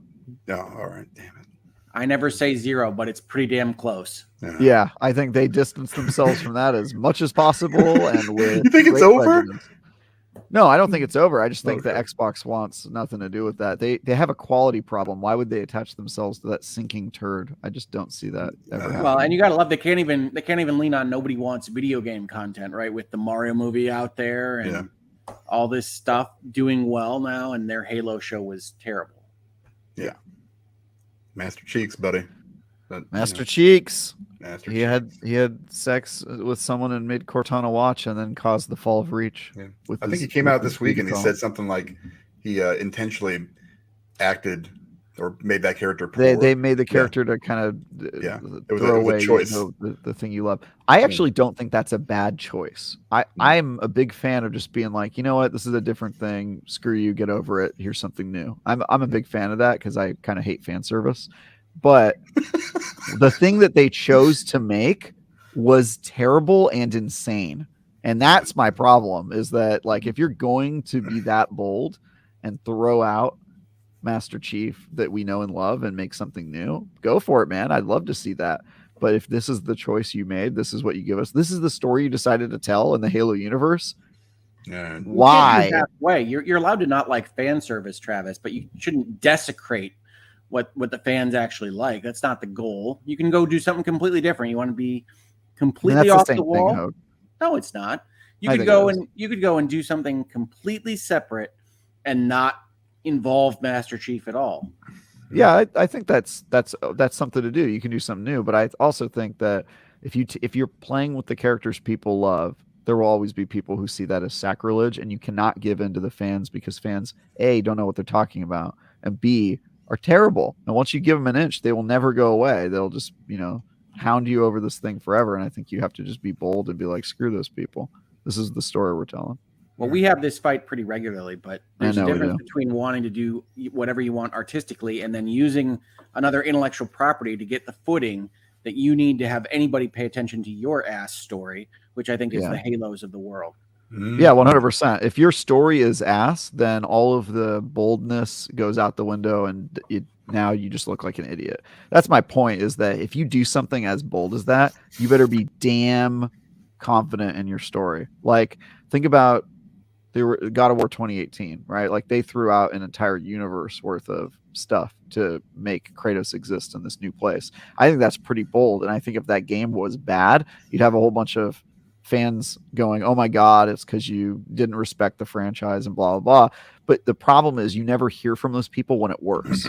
No, all right, damn it. I never say 0, but it's pretty damn close. Yeah, I think they distance themselves from that as much as possible. And with you think it's over? No, I don't think it's over. I just think the Xbox wants nothing to do with that. They have a quality problem. Why would they attach themselves to that sinking turd? I just don't see that ever happening. Well, and you gotta love they can't even lean on nobody wants video game content, right? With the Mario movie out there and all this stuff doing well now, and their Halo show was terrible. Yeah. Master Cheeks, buddy. Master Cheeks. Master he had sex with someone in mid Cortana watch and then caused the fall of Reach. Yeah. I think he came out this week and he said something like he intentionally acted or made that character poor. They made the character to kind of throw away the thing you love. I actually don't think that's a bad choice. I'm a big fan of just being like, you know what, this is a different thing. Screw you, get over it. Here's something new. I'm a big fan of that because I kind of hate fan service. But the thing that they chose to make was terrible and insane. And that's my problem, is that like if you're going to be that bold and throw out Master Chief that we know and love and make something new, go for it, man. I'd love to see that. But if this is the choice you made, this is what you give us, this is the story you decided to tell in the Halo universe, why? You're allowed to not like fan service, Travis, but you shouldn't desecrate what the fans actually like. That's not the goal. You can go do something completely different. You want to be completely off the wall? Thing, no, it's not. You could go and do something completely separate and not involve Master Chief at all. Yeah, I think that's something to do. You can do something new, but I also think that if you're playing with the characters people love, there will always be people who see that as sacrilege, and you cannot give in to the fans, because fans A, don't know what they're talking about, and B, are terrible. And once you give them an inch, they will never go away. They'll just, hound you over this thing forever. And I think you have to just be bold and be like, screw those people. This is the story we're telling. Well, we have this fight pretty regularly, but there's a difference between wanting to do whatever you want artistically and then using another intellectual property to get the footing that you need to have anybody pay attention to your ass story, which I think is the Halos of the world. Yeah, 100%. If your story is ass, then all of the boldness goes out the window, and now you just look like an idiot. That's my point, is that if you do something as bold as that, you better be damn confident in your story. Like, think about God of War 2018, right? Like, they threw out an entire universe worth of stuff to make Kratos exist in this new place. I think that's pretty bold, and I think if that game was bad, you'd have a whole bunch of fans going, oh my God, it's because you didn't respect the franchise and blah, blah, blah. But the problem is you never hear from those people when it works.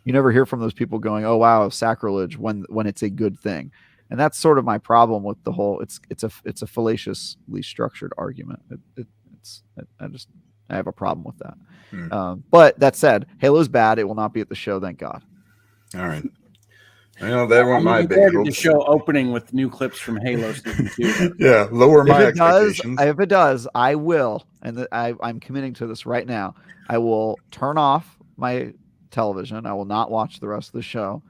You never hear from those people going, oh, wow, sacrilege, when it's a good thing. And that's sort of my problem with the whole, it's a fallaciously structured argument. I have a problem with that. But that said, Halo's bad. It will not be at the show. Thank God. All right. That weren't my big hopes. The show opening with new clips from Halo Season 2. Yeah, lower my expectations. If it does, I will, and I'm committing to this right now. I will turn off my television. I will not watch the rest of the show,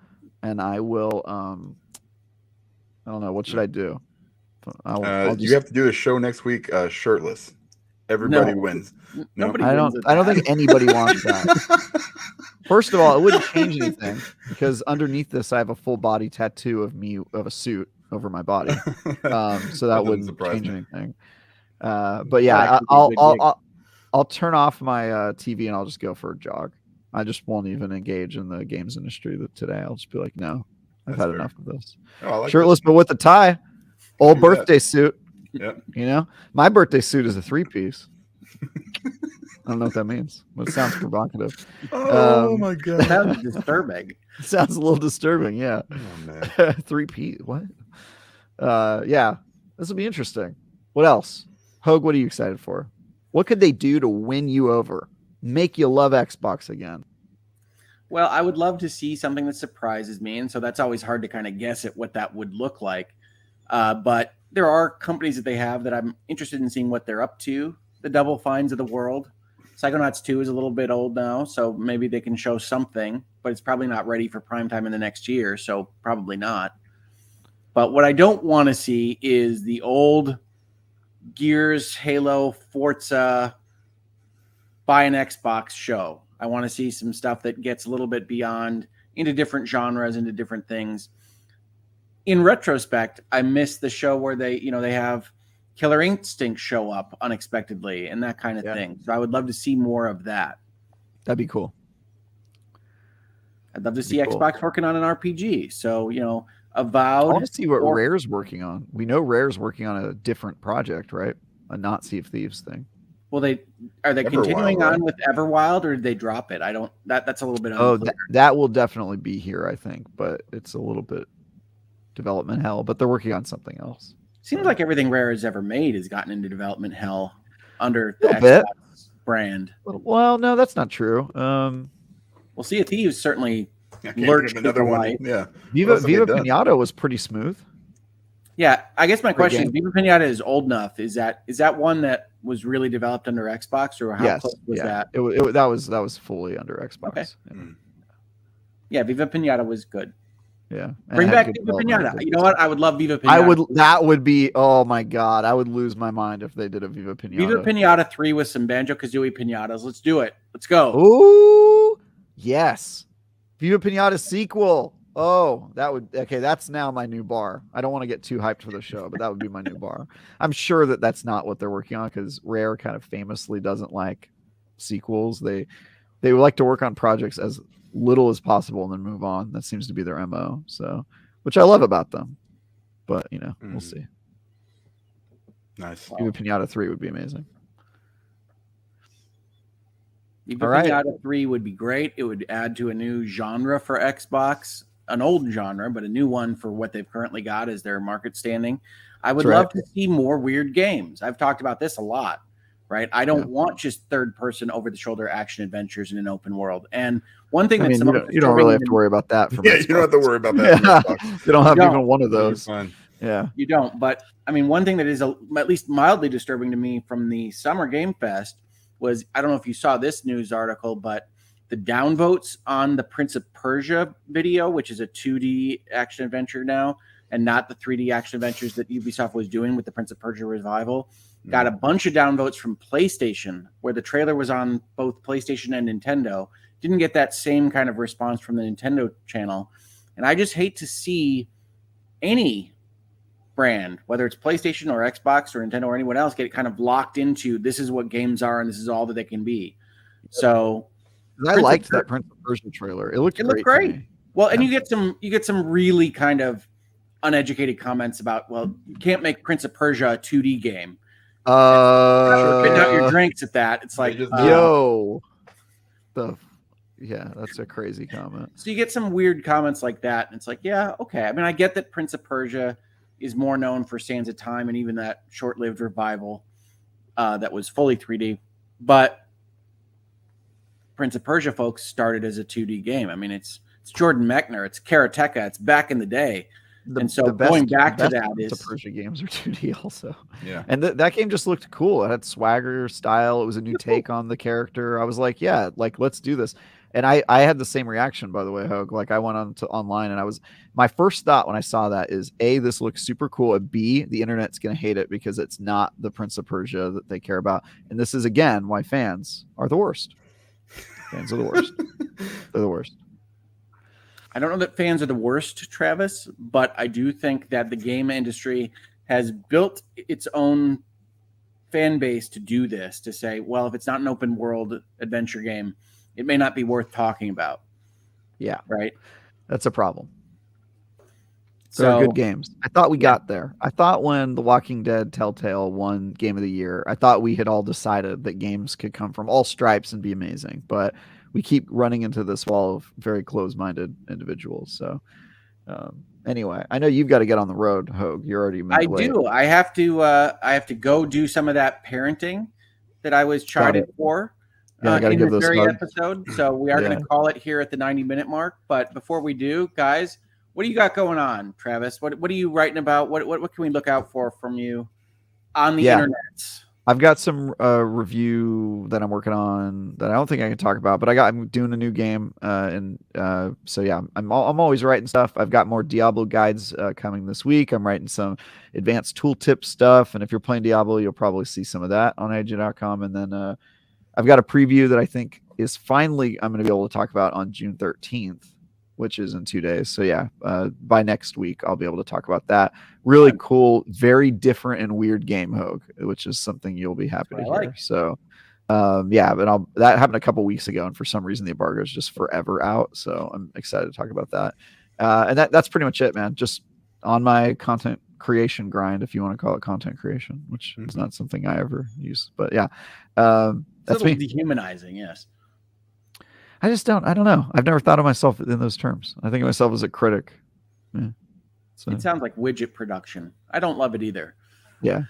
and I will. I don't know. What should I do? You have to do a show next week, shirtless. Everybody wins. No? I don't think anybody wants that. First of all, it wouldn't change anything, because underneath this, I have a full body tattoo of a suit over my body. So that wouldn't change anything. But yeah, I'll turn off my TV and I'll just go for a jog. I just won't even engage in the games industry today. I'll just be like, no, I've had enough of this. Shirtless, but with a tie. Old birthday suit. Yeah. My birthday suit is a 3-piece. I don't know what that means, but it sounds provocative. Oh my God. It sounds disturbing. It sounds a little disturbing, yeah. Oh, man. 3-piece, what? Yeah, this will be interesting. What else? Hoeg, what are you excited for? What could they do to win you over? Make you love Xbox again? Well, I would love to see something that surprises me, and so that's always hard to kind of guess at what that would look like. But there are companies that they have that I'm interested in seeing what they're up to. The Double Fines of the world. Psychonauts 2 is a little bit old now, so maybe they can show something, but it's probably not ready for prime time in the next year, so probably not. But what I don't want to see is the old Gears, Halo, Forza, buy an Xbox show. I want to see some stuff that gets a little bit beyond, into different genres, into different things. In retrospect, I miss the show where they have Killer Instinct show up unexpectedly and that kind of thing. So I would love to see more of that. That'd be cool. I'd love to see Xbox working on an RPG. So, Avowed. I want to see what Rare's working on. We know Rare's working on a different project, right? A not Sea of Thieves thing. Well, are they continuing on with Everwild, or did they drop it? That's a little bit unclear. That will definitely be here, I think, but it's a little bit development hell, but they're working on something else. Seems like everything Rare has ever made has gotten into development hell under the Xbox brand. Well, no, that's not true. Well, Sea of Thieves certainly I can't lurched think of with another the one. light. Yeah. Viva Pinata was pretty smooth. Yeah, I guess my question is, game. Viva Pinata is old enough. Is that one that was really developed under Xbox, or how close was that? That was fully under Xbox. Okay. Yeah. Yeah, Viva Pinata was good. Yeah. Bring back Viva Pinata. You know what? I would love Viva Pinata. That would be, oh my God. I would lose my mind if they did a Viva Pinata. Viva Pinata 3 with some Banjo-Kazooie pinatas. Let's do it. Let's go. Ooh, yes. Viva Pinata sequel. Oh, that's now my new bar. I don't want to get too hyped for the show, but that would be my new bar. I'm sure that's not what they're working on, because Rare kind of famously doesn't like sequels. They like to work on projects as little as possible and then move on. That seems to be their MO. So, which I love about them. But we'll see. Nice. Viva Pinata 3 would be amazing. Viva Pinata 3 would be great. It would add to a new genre for Xbox, an old genre, but a new one for what they've currently got as their market standing. I would love to see more weird games. I've talked about this a lot, right? I don't want just third-person, over-the-shoulder action adventures in an open world. And one thing you don't really have to worry about that. Yeah, you don't have to worry about that. You don't have even one of those. Yeah, you don't. But I mean, one thing that is at least mildly disturbing to me from the Summer Game Fest was, I don't know if you saw this news article, but the downvotes on the Prince of Persia video, which is a 2D action adventure now, and not the 3D action adventures that Ubisoft was doing with the Prince of Persia Revival, got a bunch of downvotes from PlayStation, where the trailer was on both PlayStation and Nintendo. Didn't get that same kind of response from the Nintendo channel. And I just hate to see any brand, whether it's PlayStation or Xbox or Nintendo or anyone else, get kind of locked into, this is what games are and this is all that they can be. So I liked that Prince of Persia trailer. It looked great. Well, and you get some really kind of uneducated comments about, well, you can't make Prince of Persia a 2D game. Spitting out your drinks at that. It's like, that's a crazy comment. So you get some weird comments like that, and it's like, yeah, okay. I mean, I get that Prince of Persia is more known for Sands of Time and even that short-lived revival that was fully 3D, but Prince of Persia, folks, started as a 2D game. I mean, it's Jordan Mechner, it's Karateka, it's back in the day. Going back to that is the Persia games are 2D also. Yeah. And that game just looked cool. It had swagger, style. It was a new take on the character. I was like, yeah, like, let's do this. And I had the same reaction, by the way, Hoeg. Like, I went on to online, and my first thought when I saw that is, A, this looks super cool, and B, the internet's going to hate it because it's not the Prince of Persia that they care about. And this is, again, why fans are the worst. Fans are the worst. They're the worst. I don't know that fans are the worst, Travis, but I do think that the game industry has built its own fan base to do this, to say, well, if it's not an open world adventure game, it may not be worth talking about. Yeah. Right? That's a problem. They're good games. I thought we got there. I thought when The Walking Dead Telltale won Game of the Year, I thought we had all decided that games could come from all stripes and be amazing, but we keep running into this wall of very closed-minded individuals. So anyway, I know you've got to get on the road, Hoeg. You're already late. Do. I have to go do some of that parenting that I was charted for. I got to give those episode. So we are going to call it here at the 90-minute mark. But before we do, guys, what do you got going on, Travis? What are you writing about? What can we look out for from you on the internet? I've got some review that I'm working on that I don't think I can talk about, but I'm doing a new game, I'm always writing stuff. I've got more Diablo guides coming this week. I'm writing some advanced tooltip stuff, and if you're playing Diablo, you'll probably see some of that on edge.com. And then I've got a preview that I think is finally I'm going to be able to talk about on June 13th, which is in 2 days. So by next week, I'll be able to talk about that. Really cool, very different and weird game, Hoeg, which is something you'll be happy to hear. Like. So, but that happened a couple weeks ago, and for some reason the embargo is just forever out. So I'm excited to talk about that. And that's pretty much it, man. Just on my content creation grind, if you want to call it content creation, which is not something I ever use. But that's me. Dehumanizing, yes. I don't know. I've never thought of myself in those terms. I think of myself as a critic. Yeah. So. It sounds like widget production. I don't love it either. Yeah.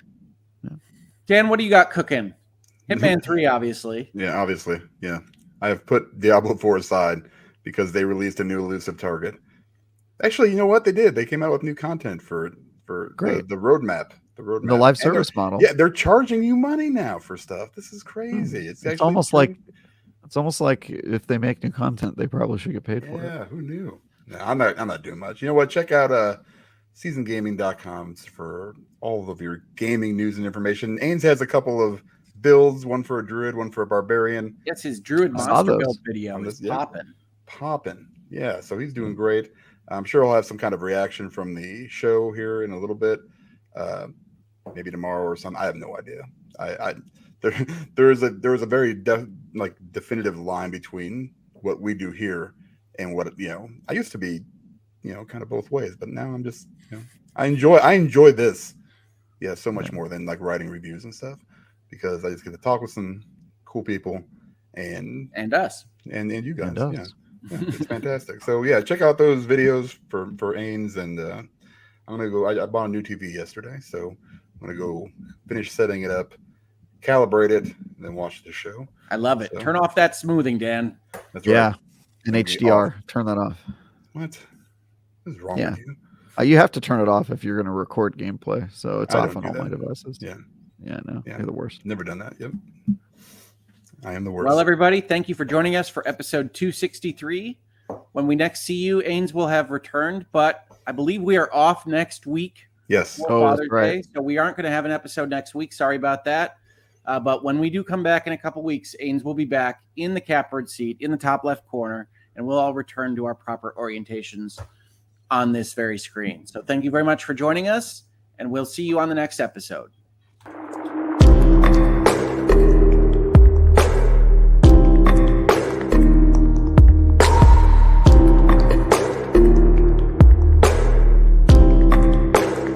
Dan, what do you got cooking? Hitman 3, obviously. Yeah, obviously. Yeah. I have put Diablo 4 aside because they released a new elusive target. Actually, you know what they did? They came out with new content for Great. the roadmap. The roadmap. The live And service model. Yeah, they're charging you money now for stuff. This is crazy. It's actually almost like if they make new content, they probably should get paid for it. Yeah, who knew? No, I'm not doing much. You know what? Check out seasongaming.com for all of your gaming news and information. Ains has a couple of builds, one for a druid, one for a barbarian. Yes, his druid I saw monster those. build video is popping. Yeah, so he's doing great. I'm sure he'll have some kind of reaction from the show here in a little bit, maybe tomorrow or something. I have no idea. There is a very definitive line between what we do here and what I used to be, kind of both ways, but now I'm just I enjoy this, so much more than like writing reviews and stuff, because I just get to talk with some cool people and us and you guys. And Yeah, it's fantastic. So check out those videos for Ains, and I'm gonna go. I bought a new TV yesterday, so I'm gonna go finish setting it up, calibrate it, and then watch the show. I love it. So, turn off that smoothing, Dan. That's right. And HDR. Turn that off. What is wrong with you? You have to turn it off if you're going to record gameplay. So it's off on all my devices. Yeah. No, you're the worst. Never done that. Yep. I am the worst. Well, everybody, thank you for joining us for episode 263. When we next see you, Ains will have returned, but I believe we are off next week. Yes. For Father's Day, so we aren't going to have an episode next week. Sorry about that. But when we do come back in a couple weeks, Ains will be back in the catbird seat in the top left corner, and we'll all return to our proper orientations on this very screen. So thank you very much for joining us, and we'll see you on the next episode.